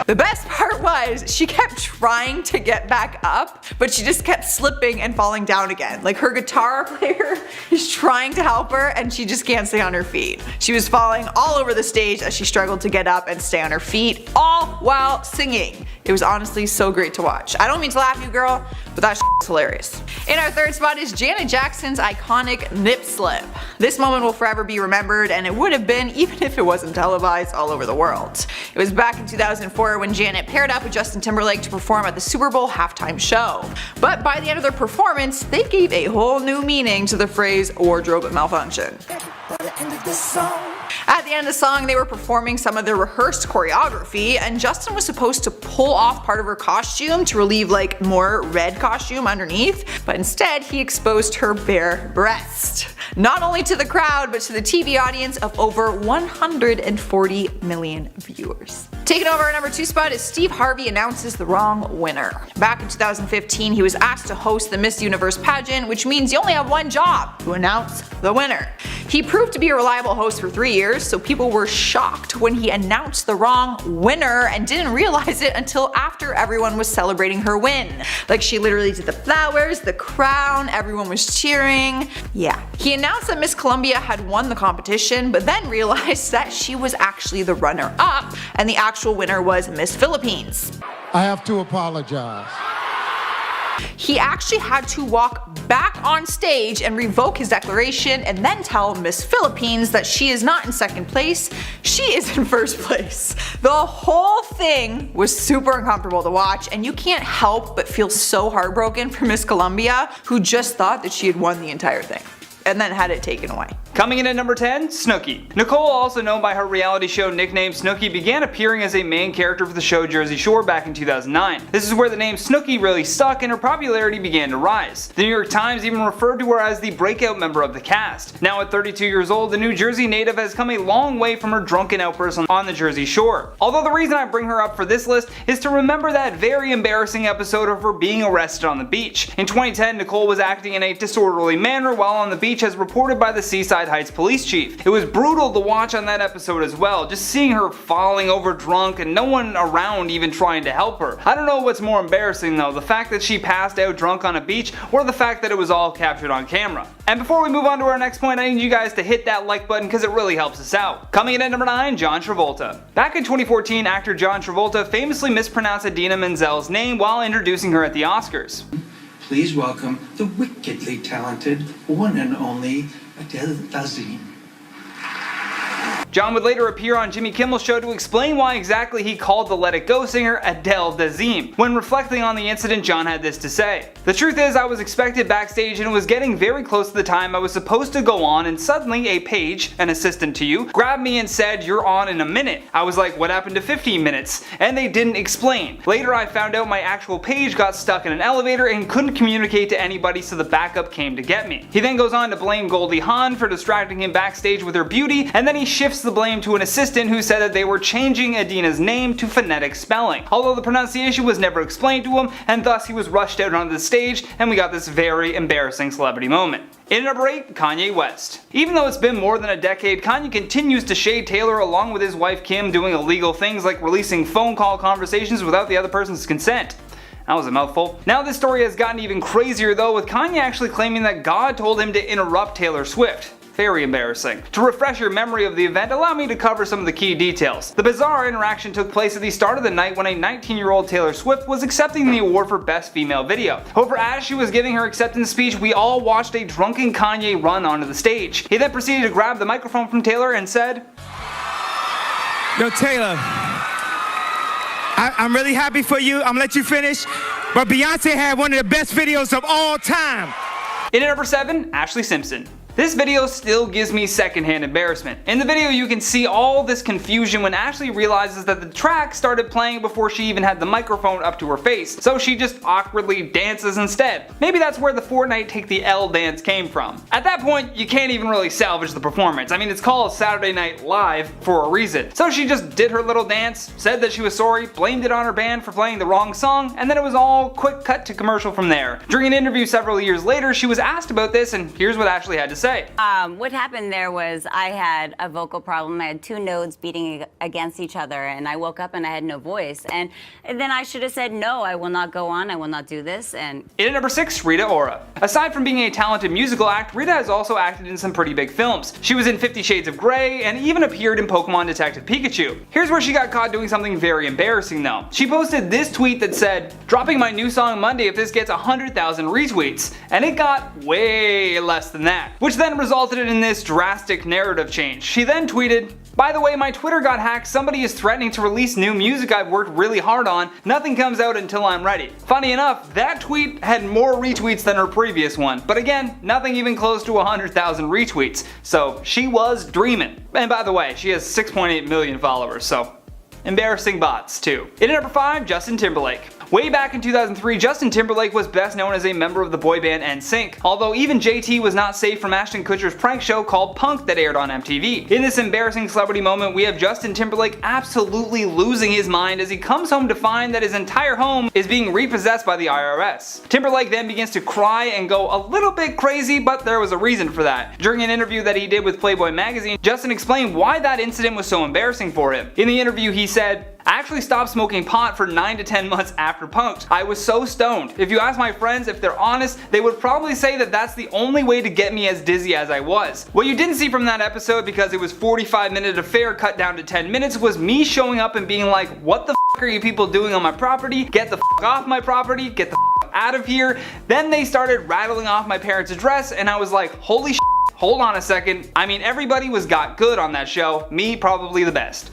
The best part was, she kept trying to get back up, but she just kept slipping and falling down again. Like her guitar player is trying to help her and she just can't stay on her feet. She was falling all over the stage as she struggled to get up and stay on her feet, all while singing. It was honestly so great to watch. I don't mean to laugh at you girl, but that shit's hilarious. In our third spot is Janet Jackson's iconic nip slip. This moment will forever be remembered, and it would have been even if it wasn't televised all over the world. It was back in 2004 when Janet paired up with Justin Timberlake to perform at the Super Bowl halftime show. But by the end of their performance, they gave a whole new meaning to the phrase wardrobe malfunction. At the end of the song, they were performing some of their rehearsed choreography, and Justin was supposed to pull off part of her costume to relieve like more red costume underneath, but instead he exposed her bare breast. Not only to the crowd, but to the TV audience of over 140 million viewers. Taking over our number 2 spot is Steve Harvey announces the wrong winner. Back in 2015, he was asked to host the Miss Universe pageant, which means you only have one job, to announce the winner. He proved to be a reliable host for 3 years, so people were shocked when he announced the wrong winner and didn't realize it until after everyone was celebrating her win. Like she literally did the flowers, the crown, everyone was cheering. Yeah. He announced that Miss Columbia had won the competition, but then realized that she was actually the runner-up, and the actual winner was Miss Philippines. I have to apologize. He actually had to walk back on stage and revoke his declaration and then tell Miss Philippines that she is not in second place, she is in first place. The whole thing was super uncomfortable to watch, and you can't help but feel so heartbroken for Miss Columbia, who just thought that she had won the entire thing and then had it taken away. Coming in at number 10, Snooki. Nicole, also known by her reality show nickname Snooki, began appearing as a main character for the show Jersey Shore back in 2009. This is where the name Snooki really stuck and her popularity began to rise. The New York Times even referred to her as the breakout member of the cast. Now at 32 years old, the New Jersey native has come a long way from her drunken outbursts on the Jersey Shore. Although the reason I bring her up for this list is to remember that very embarrassing episode of her being arrested on the beach. In 2010, Nicole was acting in a disorderly manner while on the beach as reported by the Seaside Heights police chief. It was brutal to watch on that episode as well, just seeing her falling over drunk and no one around even trying to help her. I don't know what's more embarrassing though, the fact that she passed out drunk on a beach or the fact that it was all captured on camera. And before we move on to our next point, I need you guys to hit that like button because it really helps us out. Coming in at number 9, John Travolta. Back in 2014, actor John Travolta famously mispronounced Idina Menzel's name while introducing her at the Oscars. Please welcome the wickedly talented one and only Adele Dazeem. John would later appear on Jimmy Kimmel's show to explain why exactly he called the Let It Go singer Adele Dazeem. When reflecting on the incident, John had this to say. The truth is, I was expected backstage and it was getting very close to the time I was supposed to go on, and suddenly a page, an assistant to you, grabbed me and said, "You're on in a minute." I was like, what happened to 15 minutes? And they didn't explain. Later I found out my actual page got stuck in an elevator and couldn't communicate to anybody, so the backup came to get me. He then goes on to blame Goldie Hawn for distracting him backstage with her beauty, and then he shifts the blame to an assistant who said that they were changing Idina's name to phonetic spelling, although the pronunciation was never explained to him, and thus he was rushed out onto the stage and we got this very embarrassing celebrity moment. In number 8, Kanye West. Even though it's been more than a decade, Kanye continues to shade Taylor along with his wife Kim, doing illegal things like releasing phone call conversations without the other person's consent. That was a mouthful. Now this story has gotten even crazier though, with Kanye actually claiming that God told him to interrupt Taylor Swift. Very embarrassing. To refresh your memory of the event, allow me to cover some of the key details. The bizarre interaction took place at the start of the night when a 19-year-old Taylor Swift was accepting the award for Best Female Video. However, as she was giving her acceptance speech, we all watched a drunken Kanye run onto the stage. He then proceeded to grab the microphone from Taylor and said, "Yo, Taylor, I'm really happy for you. I'm gonna let you finish. but Beyonce had one of the best videos of all time. In at number 7, Ashlee Simpson. This video still gives me secondhand embarrassment. In the video you can see all this confusion when Ashlee realizes that the track started playing before she even had the microphone up to her face, so she just awkwardly dances instead. Maybe that's where the Fortnite Take the L dance came from. At that point, you can't even really salvage the performance. I mean, it's called Saturday Night Live for a reason. So she just did her little dance, said that she was sorry, blamed it on her band for playing the wrong song, and then it was all quick cut to commercial from there. During an interview several years later, she was asked about this, and here's what Ashlee had to say. What happened there was I had a vocal problem. I had two nodes beating against each other, and I woke up and I had no voice. And then I should have said, no, I will not go on, I will not do this. And in at number 6, Rita Ora. Aside from being a talented musical act, Rita has also acted in some pretty big films. She was in 50 Shades of Grey and even appeared in Pokemon Detective Pikachu. Here's where she got caught doing something very embarrassing though. She posted this tweet that said, "Dropping my new song Monday if this gets 100,000 retweets," and it got way less than that, which then resulted in this drastic narrative change. She then tweeted, "By the way, my Twitter got hacked. Somebody is threatening to release new music I've worked really hard on. Nothing comes out until I'm ready." Funny enough, that tweet had more retweets than her previous one, but again, nothing even close to 100,000 retweets, so she was dreaming. And by the way, she has 6.8 million followers, so embarrassing bots too. In at number 5, Justin Timberlake. Way back in 2003, Justin Timberlake was best known as a member of the boy band NSYNC, although even JT was not safe from Ashton Kutcher's prank show called Punk that aired on MTV. In this embarrassing celebrity moment, we have Justin Timberlake absolutely losing his mind as he comes home to find that his entire home is being repossessed by the IRS. Timberlake then begins to cry and go a little bit crazy, but there was a reason for that. During an interview that he did with Playboy magazine, Justin explained why that incident was so embarrassing for him. In the interview he said, "I actually stopped smoking pot for 9 to 10 months after Punk'd. I was so stoned. If you ask my friends if they're honest, they would probably say that that's the only way to get me as dizzy as I was." What you didn't see from that episode, because it was 45-minute affair cut down to 10 minutes, was me showing up and being like, "What the f*** are you people doing on my property? Get the f*** off my property, get the f*** out of here." Then they started rattling off my parents' address and I was like, holy shit, hold on a second. I mean, everybody got good on that show, me probably the best.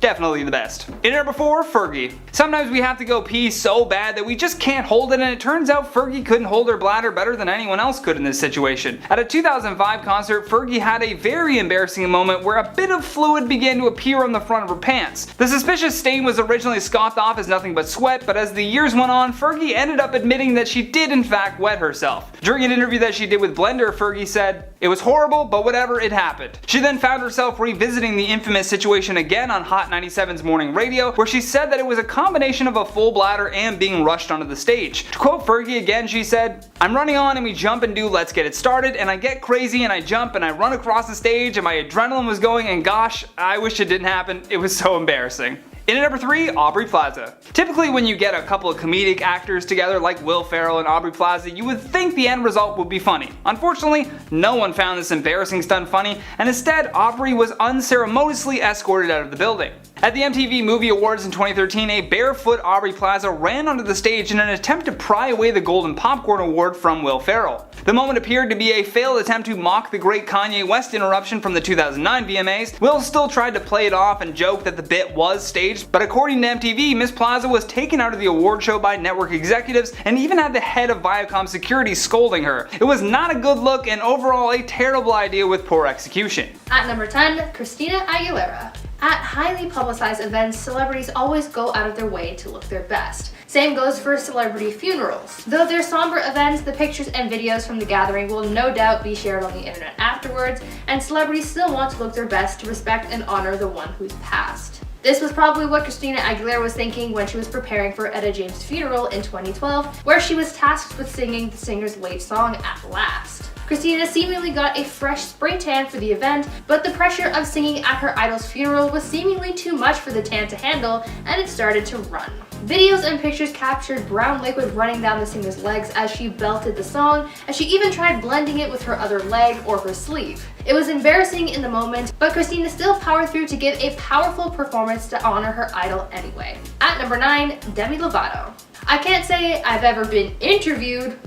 Definitely the best. In number 4, Fergie. Sometimes we have to go pee so bad that we just can't hold it, and it turns out Fergie couldn't hold her bladder better than anyone else could in this situation. At a 2005 concert, Fergie had a very embarrassing moment where a bit of fluid began to appear on the front of her pants. The suspicious stain was originally scoffed off as nothing but sweat, but as the years went on, Fergie ended up admitting that she did in fact wet herself. During an interview that she did with Blender, Fergie said, "It was horrible, but whatever, it happened." She then found herself revisiting the infamous situation again on Hot 97's morning radio, where she said that it was a combination of a full bladder and being rushed onto the stage. To quote Fergie again, she said, "I'm running on and we jump and do Let's Get It Started, and I get crazy and I jump and I run across the stage and my adrenaline was going, and gosh, I wish it didn't happen. It was so embarrassing." In at number 3, Aubrey Plaza. Typically when you get a couple of comedic actors together like Will Ferrell and Aubrey Plaza, you would think the end result would be funny. Unfortunately, no one found this embarrassing stunt funny, and instead Aubrey was unceremoniously escorted out of the building. At the MTV Movie Awards in 2013, a barefoot Aubrey Plaza ran onto the stage in an attempt to pry away the Golden Popcorn Award from Will Ferrell. The moment appeared to be a failed attempt to mock the great Kanye West interruption from the 2009 VMAs. Will still tried to play it off and joke that the bit was staged, but according to MTV, Miss Plaza was taken out of the award show by network executives and even had the head of Viacom security scolding her. It was not a good look and overall a terrible idea with poor execution. At number 10, Christina Aguilera. At highly publicized events, celebrities always go out of their way to look their best. Same goes for celebrity funerals. Though they're somber events, the pictures and videos from the gathering will no doubt be shared on the internet afterwards, and celebrities still want to look their best to respect and honor the one who's passed. This was probably what Christina Aguilera was thinking when she was preparing for Etta James' funeral in 2012, where she was tasked with singing the singer's late song At Last. Christina seemingly got a fresh spray tan for the event, but the pressure of singing at her idol's funeral was seemingly too much for the tan to handle, and it started to run. Videos and pictures captured brown liquid running down the singer's legs as she belted the song, and she even tried blending it with her other leg or her sleeve. It was embarrassing in the moment, but Christina still powered through to give a powerful performance to honor her idol anyway. At number 9, Demi Lovato. I can't say I've ever been interviewed,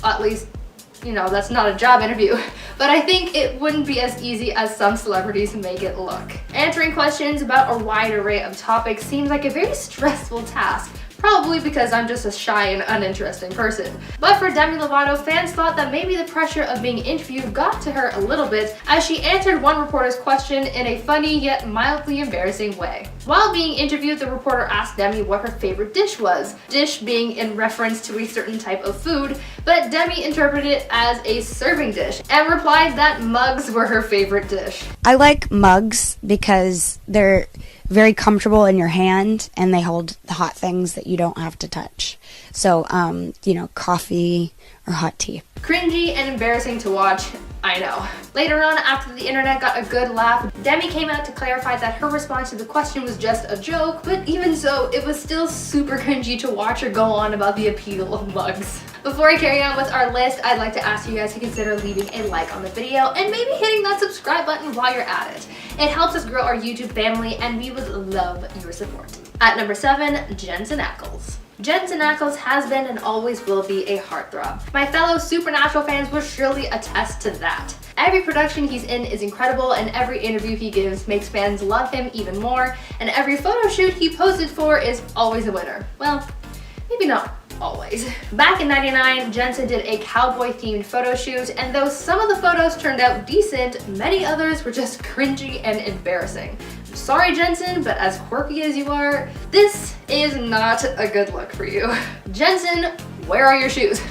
at least, you know, that's not a job interview, but I think it wouldn't be as easy as some celebrities make it look. Answering questions about a wide array of topics seems like a very stressful task, Probably because I'm just a shy and uninteresting person. But for Demi Lovato, fans thought that maybe the pressure of being interviewed got to her a little bit as she answered one reporter's question in a funny yet mildly embarrassing way. While being interviewed, the reporter asked Demi what her favorite dish was, dish being in reference to a certain type of food, but Demi interpreted it as a serving dish and replied that mugs were her favorite dish. I like mugs because they're very comfortable in your hand and they hold the hot things that you don't have to touch. So, you know, coffee or hot tea. Cringy and embarrassing to watch, I know. Later on, after the internet got a good laugh, Demi came out to clarify that her response to the question was just a joke, but even so, it was still super cringy to watch her go on about the appeal of mugs. Before I carry on with our list, I'd like to ask you guys to consider leaving a like on the video and maybe hitting that subscribe button while you're at it. It helps us grow our YouTube family and we would love your support. At number 7, Jensen Ackles. Jensen Ackles has been and always will be a heartthrob. My fellow Supernatural fans will surely attest to that. Every production he's in is incredible and every interview he gives makes fans love him even more, and every photo shoot he posed for is always a winner. Well, maybe not always. Back in '99, Jensen did a cowboy themed photo shoot, and though some of the photos turned out decent, many others were just cringy and embarrassing. I'm sorry, Jensen, but as quirky as you are, this is not a good look for you. Jensen, where are your shoes?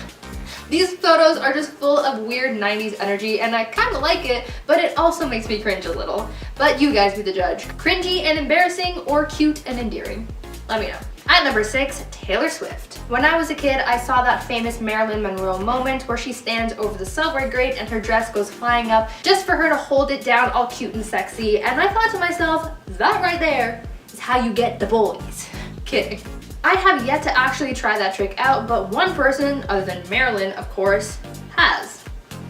These photos are just full of weird 90s energy and I kinda like it, but it also makes me cringe a little. But you guys be the judge. Cringy and embarrassing or cute and endearing? Let me know. At number 6, Taylor Swift. When I was a kid, I saw that famous Marilyn Monroe moment where she stands over the subway grate and her dress goes flying up just for her to hold it down all cute and sexy, and I thought to myself, that right there is how you get the boys. Kidding. I have yet to actually try that trick out, but one person, other than Marilyn, of course, has.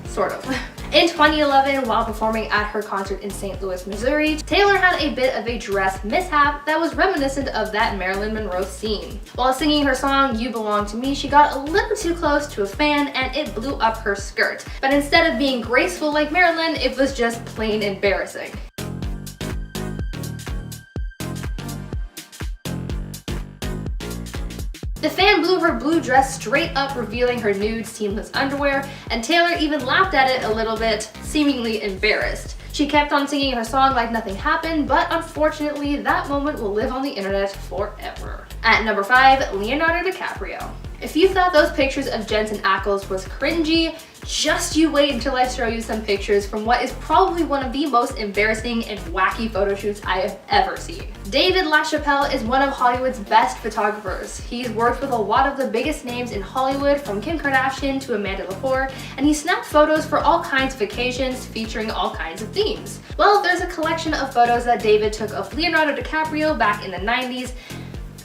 Sort of. In 2011, while performing at her concert in St. Louis, Missouri, Taylor had a bit of a dress mishap that was reminiscent of that Marilyn Monroe scene. While singing her song, You Belong to Me, she got a little too close to a fan and it blew up her skirt. But instead of being graceful like Marilyn, it was just plain embarrassing. The fan blew her blue dress straight up, revealing her nude, seamless underwear, and Taylor even laughed at it a little bit, seemingly embarrassed. She kept on singing her song like nothing happened, but unfortunately, that moment will live on the internet forever. At number 5, Leonardo DiCaprio. If you thought those pictures of Jensen Ackles was cringy, just you wait until I show you some pictures from what is probably one of the most embarrassing and wacky photo shoots I have ever seen. David LaChapelle is one of Hollywood's best photographers. He's worked with a lot of the biggest names in Hollywood, from Kim Kardashian to Amanda Lepore, and he snapped photos for all kinds of occasions featuring all kinds of themes. Well, there's a collection of photos that David took of Leonardo DiCaprio back in the 90s.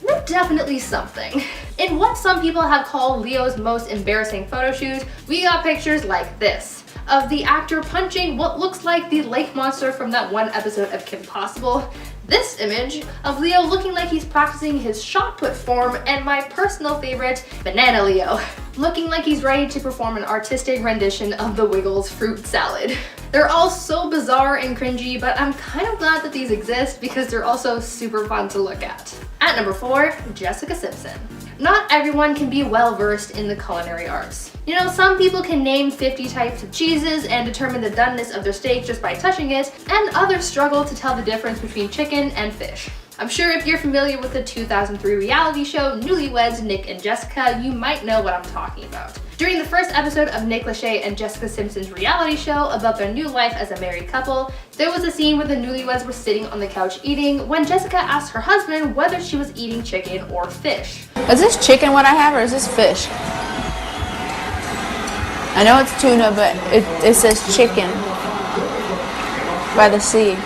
They're definitely something. In what some people have called Leo's most embarrassing photo shoot, we got pictures like this, of the actor punching what looks like the lake monster from that one episode of Kim Possible, this image of Leo looking like he's practicing his shot put form, and my personal favorite, Banana Leo, looking like he's ready to perform an artistic rendition of the Wiggles fruit salad. They're all so bizarre and cringy, but I'm kind of glad that these exist because they're also super fun to look at. At number 4, Jessica Simpson. Not everyone can be well versed in the culinary arts. You know, some people can name 50 types of cheeses and determine the doneness of their steak just by touching it, and others struggle to tell the difference between chicken and fish. I'm sure if you're familiar with the 2003 reality show Newlyweds, Nick and Jessica, you might know what I'm talking about. During the first episode of Nick Lachey and Jessica Simpson's reality show about their new life as a married couple, there was a scene where the newlyweds were sitting on the couch eating when Jessica asked her husband whether she was eating chicken or fish. Is this chicken what I have, or is this fish? I know it's tuna, but it says chicken by the sea.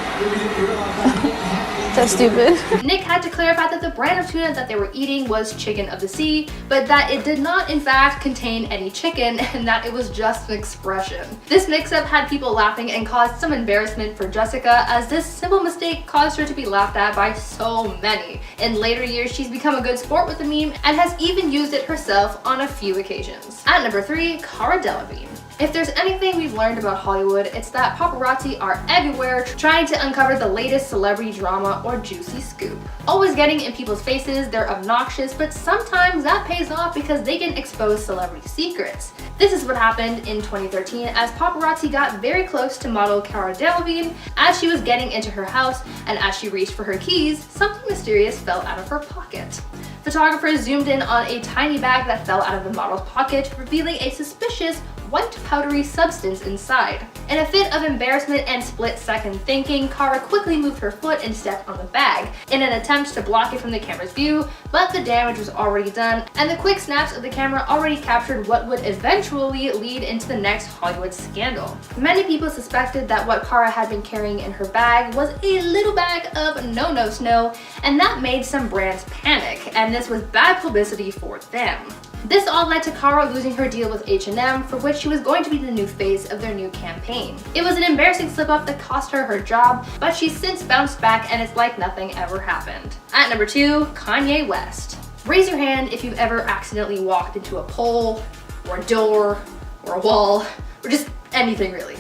That's stupid. Nick had to clarify that the brand of tuna that they were eating was chicken of the sea, but that it did not in fact contain any chicken and that it was just an expression. This mix-up had people laughing and caused some embarrassment for Jessica, as this simple mistake caused her to be laughed at by so many. In later years, she's become a good sport with the meme and has even used it herself on a few occasions. At number 3, Cara Delevingne. If there's anything we've learned about Hollywood, it's that paparazzi are everywhere trying to uncover the latest celebrity drama or juicy scoop. Always getting in people's faces, they're obnoxious, but sometimes that pays off because they can expose celebrity secrets. This is what happened in 2013 as paparazzi got very close to model Cara Delevingne as she was getting into her house, and as she reached for her keys, something mysterious fell out of her pocket. Photographers zoomed in on a tiny bag that fell out of the model's pocket, revealing a suspicious white powdery substance inside. In a fit of embarrassment and split-second thinking, Cara quickly moved her foot and stepped on the bag in an attempt to block it from the camera's view, but the damage was already done, and the quick snaps of the camera already captured what would eventually lead into the next Hollywood scandal. Many people suspected that what Cara had been carrying in her bag was a little bag of no-no snow, and that made some brands panic, and this was bad publicity for them. This all led to Cara losing her deal with H&M, for which she was going to be the new face of their new campaign. It was an embarrassing slip-up that cost her her job, but she's since bounced back and it's like nothing ever happened. At number 2, Kanye West. Raise your hand if you've ever accidentally walked into a pole, or a door, or a wall, or just anything really.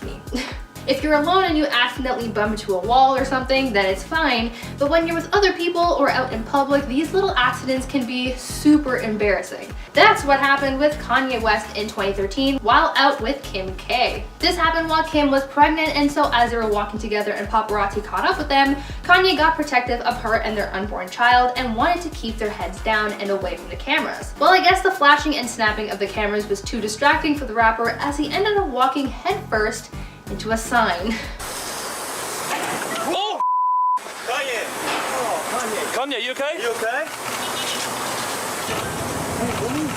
Me. If you're alone and you accidentally bump into a wall or something, then it's fine, but when you're with other people or out in public, these little accidents can be super embarrassing. That's what happened with Kanye West in 2013 while out with Kim K. This happened while Kim was pregnant, and so as they were walking together and paparazzi caught up with them, Kanye got protective of her and their unborn child and wanted to keep their heads down and away from the cameras. Well, I guess the flashing and snapping of the cameras was too distracting for the rapper as he ended up walking headfirst into a sign. Oh! Kanye! Oh, Kanye! Kanye, you okay? You okay?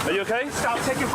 Are you okay? Stop taking.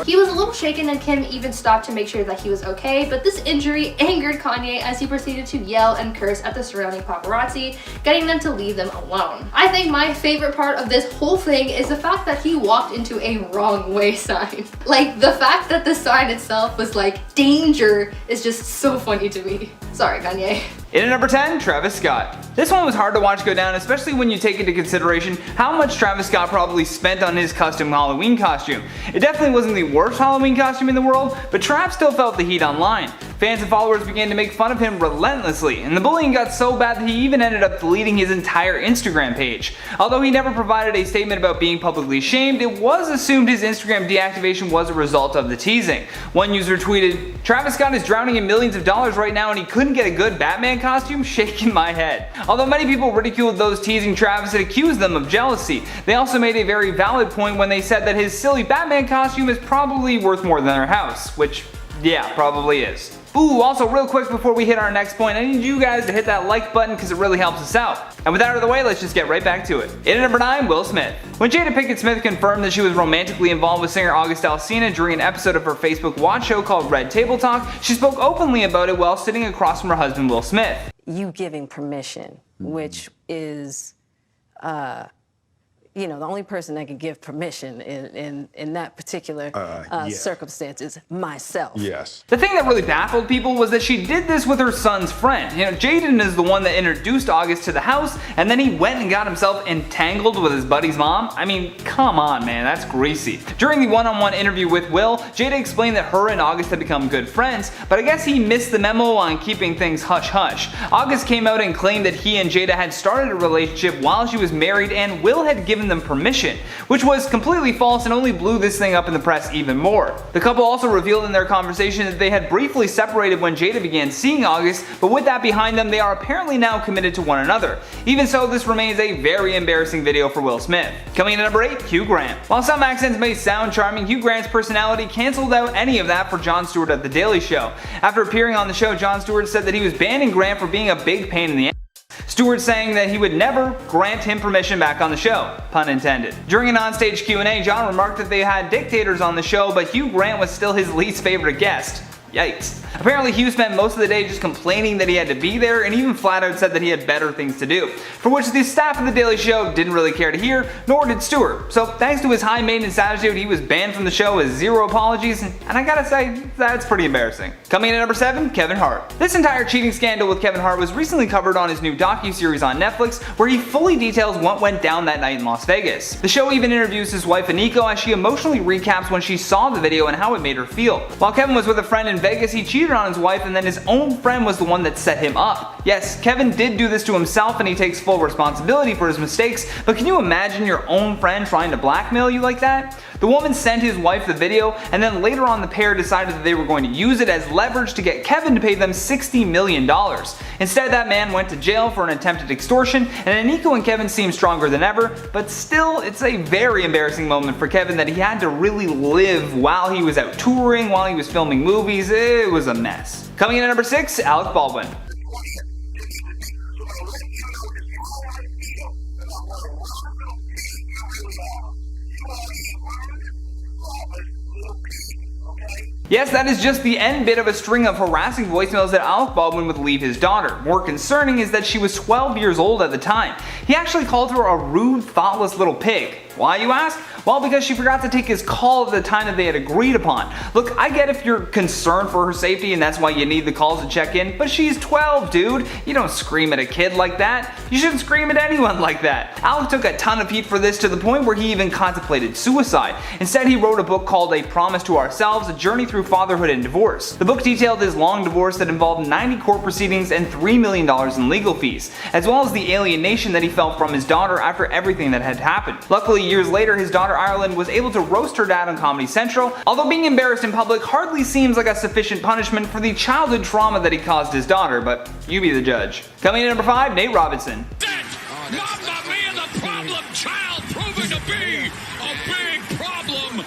He was a little shaken and Kim even stopped to make sure that he was okay, but this injury angered Kanye as he proceeded to yell and curse at the surrounding paparazzi, getting them to leave them alone. I think my favorite part of this whole thing is the fact that he walked into a wrong way sign. Like, the fact that the sign itself was like, danger, is just so funny to me. Sorry, Kanye. In at number 10, Travis Scott. This one was hard to watch go down, especially when you take into consideration how much Travis Scott probably spent on his custom Halloween costume. It definitely wasn't the worst Halloween costume in the world, but Trav still felt the heat online. Fans and followers began to make fun of him relentlessly, and the bullying got so bad that he even ended up deleting his entire Instagram page. Although he never provided a statement about being publicly shamed, it was assumed his Instagram deactivation was a result of the teasing. One user tweeted, "Travis Scott is drowning in millions of dollars right now and he couldn't get a good Batman costume? Shaking my head." Although many people ridiculed those teasing Travis and accused them of jealousy, they also made a very valid point when they said that his silly Batman costume is probably worth more than their house, which, yeah, probably is. Ooh, also real quick before we hit our next point, I need you guys to hit that like button because it really helps us out. And with that out of the way, let's just get right back to it. In at number 9, Will Smith. When Jada Pinkett Smith confirmed that she was romantically involved with singer August Alsina during an episode of her Facebook Watch show called Red Table Talk, she spoke openly about it while sitting across from her husband Will Smith. You giving permission, which is, you know, the only person that can give permission in that particular circumstance is myself. Yes. The thing that really baffled people was that she did this with her son's friend. You know, Jaden is the one that introduced August to the house, and then he went and got himself entangled with his buddy's mom. I mean, come on, man, that's greasy. During the one-on-one interview with Will, Jada explained that her and August had become good friends, but I guess he missed the memo on keeping things hush-hush. August came out and claimed that he and Jada had started a relationship while she was married, and Will had given them permission, which was completely false and only blew this thing up in the press even more. The couple also revealed in their conversation that they had briefly separated when Jada began seeing August, but with that behind them, they are apparently now committed to one another. Even so, this remains a very embarrassing video for Will Smith. Coming in at number 8, Hugh Grant. While some accents may sound charming, Hugh Grant's personality canceled out any of that for Jon Stewart at The Daily Show. After appearing on the show, Jon Stewart said that he was banning Grant for being a big pain in the ass. Stewart saying that he would never grant him permission back on the show, pun intended. During an onstage Q&A, John remarked that they had dictators on the show, but Hugh Grant was still his least favorite guest. Yikes. Apparently Hugh spent most of the day just complaining that he had to be there and even flat out said that he had better things to do, for which the staff of The Daily Show didn't really care to hear, nor did Stewart. So thanks to his high maintenance attitude, he was banned from the show with 0 apologies, and I gotta say, that's pretty embarrassing. Coming in at number 7, Kevin Hart. This entire cheating scandal with Kevin Hart was recently covered on his new docuseries on Netflix, where he fully details what went down that night in Las Vegas. The show even interviews his wife Aniko as she emotionally recaps when she saw the video and how it made her feel. While Kevin was with a friend in Vegas, he cheated on his wife and then his own friend was the one that set him up. Yes, Kevin did do this to himself and he takes full responsibility for his mistakes, but can you imagine your own friend trying to blackmail you like that? The woman sent his wife the video, and then later on the pair decided that they were going to use it as leverage to get Kevin to pay them $60 million. Instead, that man went to jail for an attempted extortion, and Aniko and Kevin seem stronger than ever, but still, it's a very embarrassing moment for Kevin that he had to really live while he was out touring, while he was filming movies. It was a mess. Coming in at number 6, Alec Baldwin. Yes, that is just the end bit of a string of harassing voicemails that Alec Baldwin would leave his daughter. More concerning is that she was 12 years old at the time. He actually called her a rude, thoughtless little pig. Why, you ask? Well, because she forgot to take his call at the time that they had agreed upon. Look, I get if you're concerned for her safety and that's why you need the calls to check in, but she's 12, dude. You don't scream at a kid like that. You shouldn't scream at anyone like that. Alec took a ton of heat for this to the point where he even contemplated suicide. Instead, he wrote a book called A Promise to Ourselves, A Journey Through Fatherhood and Divorce. The book detailed his long divorce that involved 90 court proceedings and $3 million in legal fees, as well as the alienation that he felt from his daughter after everything that had happened. Luckily, years later, his daughter Ireland was able to roast her dad on Comedy Central, although being embarrassed in public hardly seems like a sufficient punishment for the childhood trauma that he caused his daughter, but you be the judge. Coming in at number 5, Nate Robinson. Mamma mia, the problem child proving to be a big problem.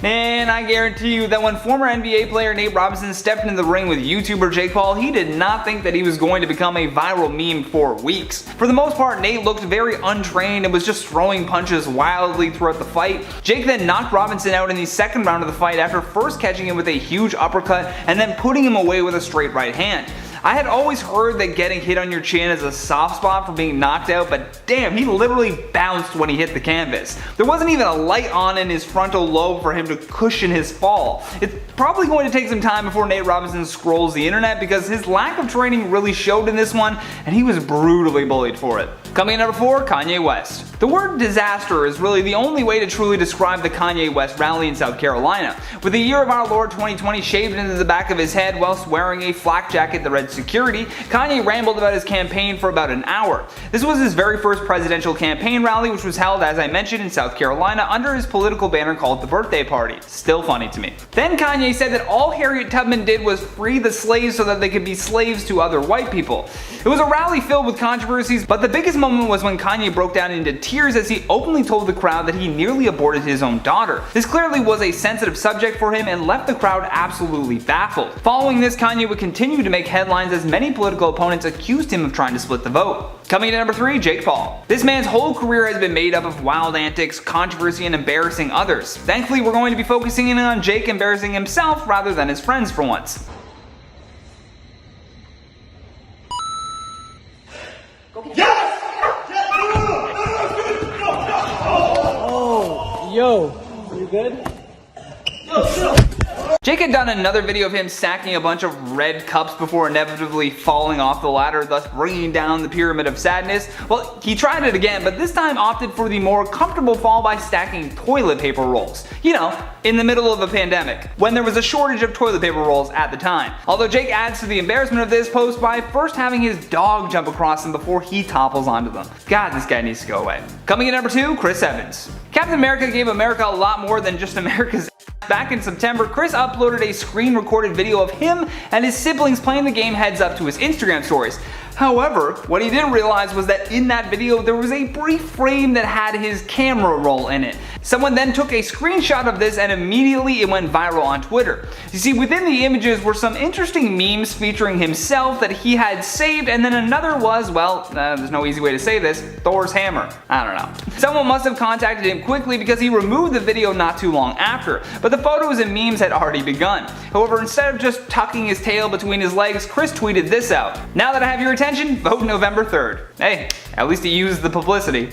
And I guarantee you that when former NBA player Nate Robinson stepped into the ring with YouTuber Jake Paul, he did not think that he was going to become a viral meme for weeks. For the most part, Nate looked very untrained and was just throwing punches wildly throughout the fight. Jake then knocked Robinson out in the second round of the fight after first catching him with a huge uppercut and then putting him away with a straight right hand. I had always heard that getting hit on your chin is a soft spot for being knocked out, but damn, he literally bounced when he hit the canvas. There wasn't even a light on in his frontal lobe for him to cushion his fall. It's probably going to take some time before Nate Robinson scrolls the internet because his lack of training really showed in this one, and he was brutally bullied for it. Coming in at number 4, Kanye West. The word disaster is really the only way to truly describe the Kanye West rally in South Carolina. With the year of our Lord 2020 shaved into the back of his head whilst wearing a flak jacket that read security, Kanye rambled about his campaign for about an hour. This was his very first presidential campaign rally, which was held, as I mentioned, in South Carolina under his political banner called the Birthday Party. Still funny to me. Then Kanye said that all Harriet Tubman did was free the slaves so that they could be slaves to other white people. It was a rally filled with controversies, but the biggest moment was when Kanye broke down into tears as he openly told the crowd that he nearly aborted his own daughter. This clearly was a sensitive subject for him and left the crowd absolutely baffled. Following this, Kanye would continue to make headlines as many political opponents accused him of trying to split the vote. Coming in at number 3, Jake Paul. This man's whole career has been made up of wild antics, controversy, and embarrassing others. Thankfully, we're going to be focusing in on Jake embarrassing himself rather than his friends for once. Oh, yo, you good? Jake had done another video of him stacking a bunch of red cups before inevitably falling off the ladder, thus bringing down the pyramid of sadness. Well, he tried it again, but this time opted for the more comfortable fall by stacking toilet paper rolls. You know, in the middle of a pandemic, when there was a shortage of toilet paper rolls at the time. Although Jake adds to the embarrassment of this post by first having his dog jump across them before he topples onto them. God, this guy needs to go away. Coming in at number 2, Chris Evans. Captain America gave America a lot more than just America's. Back in September, Chris uploaded a screen-recorded video of him and his siblings playing the game Heads Up to his Instagram stories. However, what he didn't realize was that in that video there was a brief frame that had his camera roll in it. Someone then took a screenshot of this and immediately it went viral on Twitter. You see, within the images were some interesting memes featuring himself that he had saved, and then another was, well, there's no easy way to say this, Thor's hammer. I don't know. Someone must have contacted him quickly because he removed the video not too long after, but the photos and memes had already begun. However, instead of just tucking his tail between his legs, Chris tweeted this out: "Now that I have your attention, vote November 3rd. Hey, at least he used the publicity.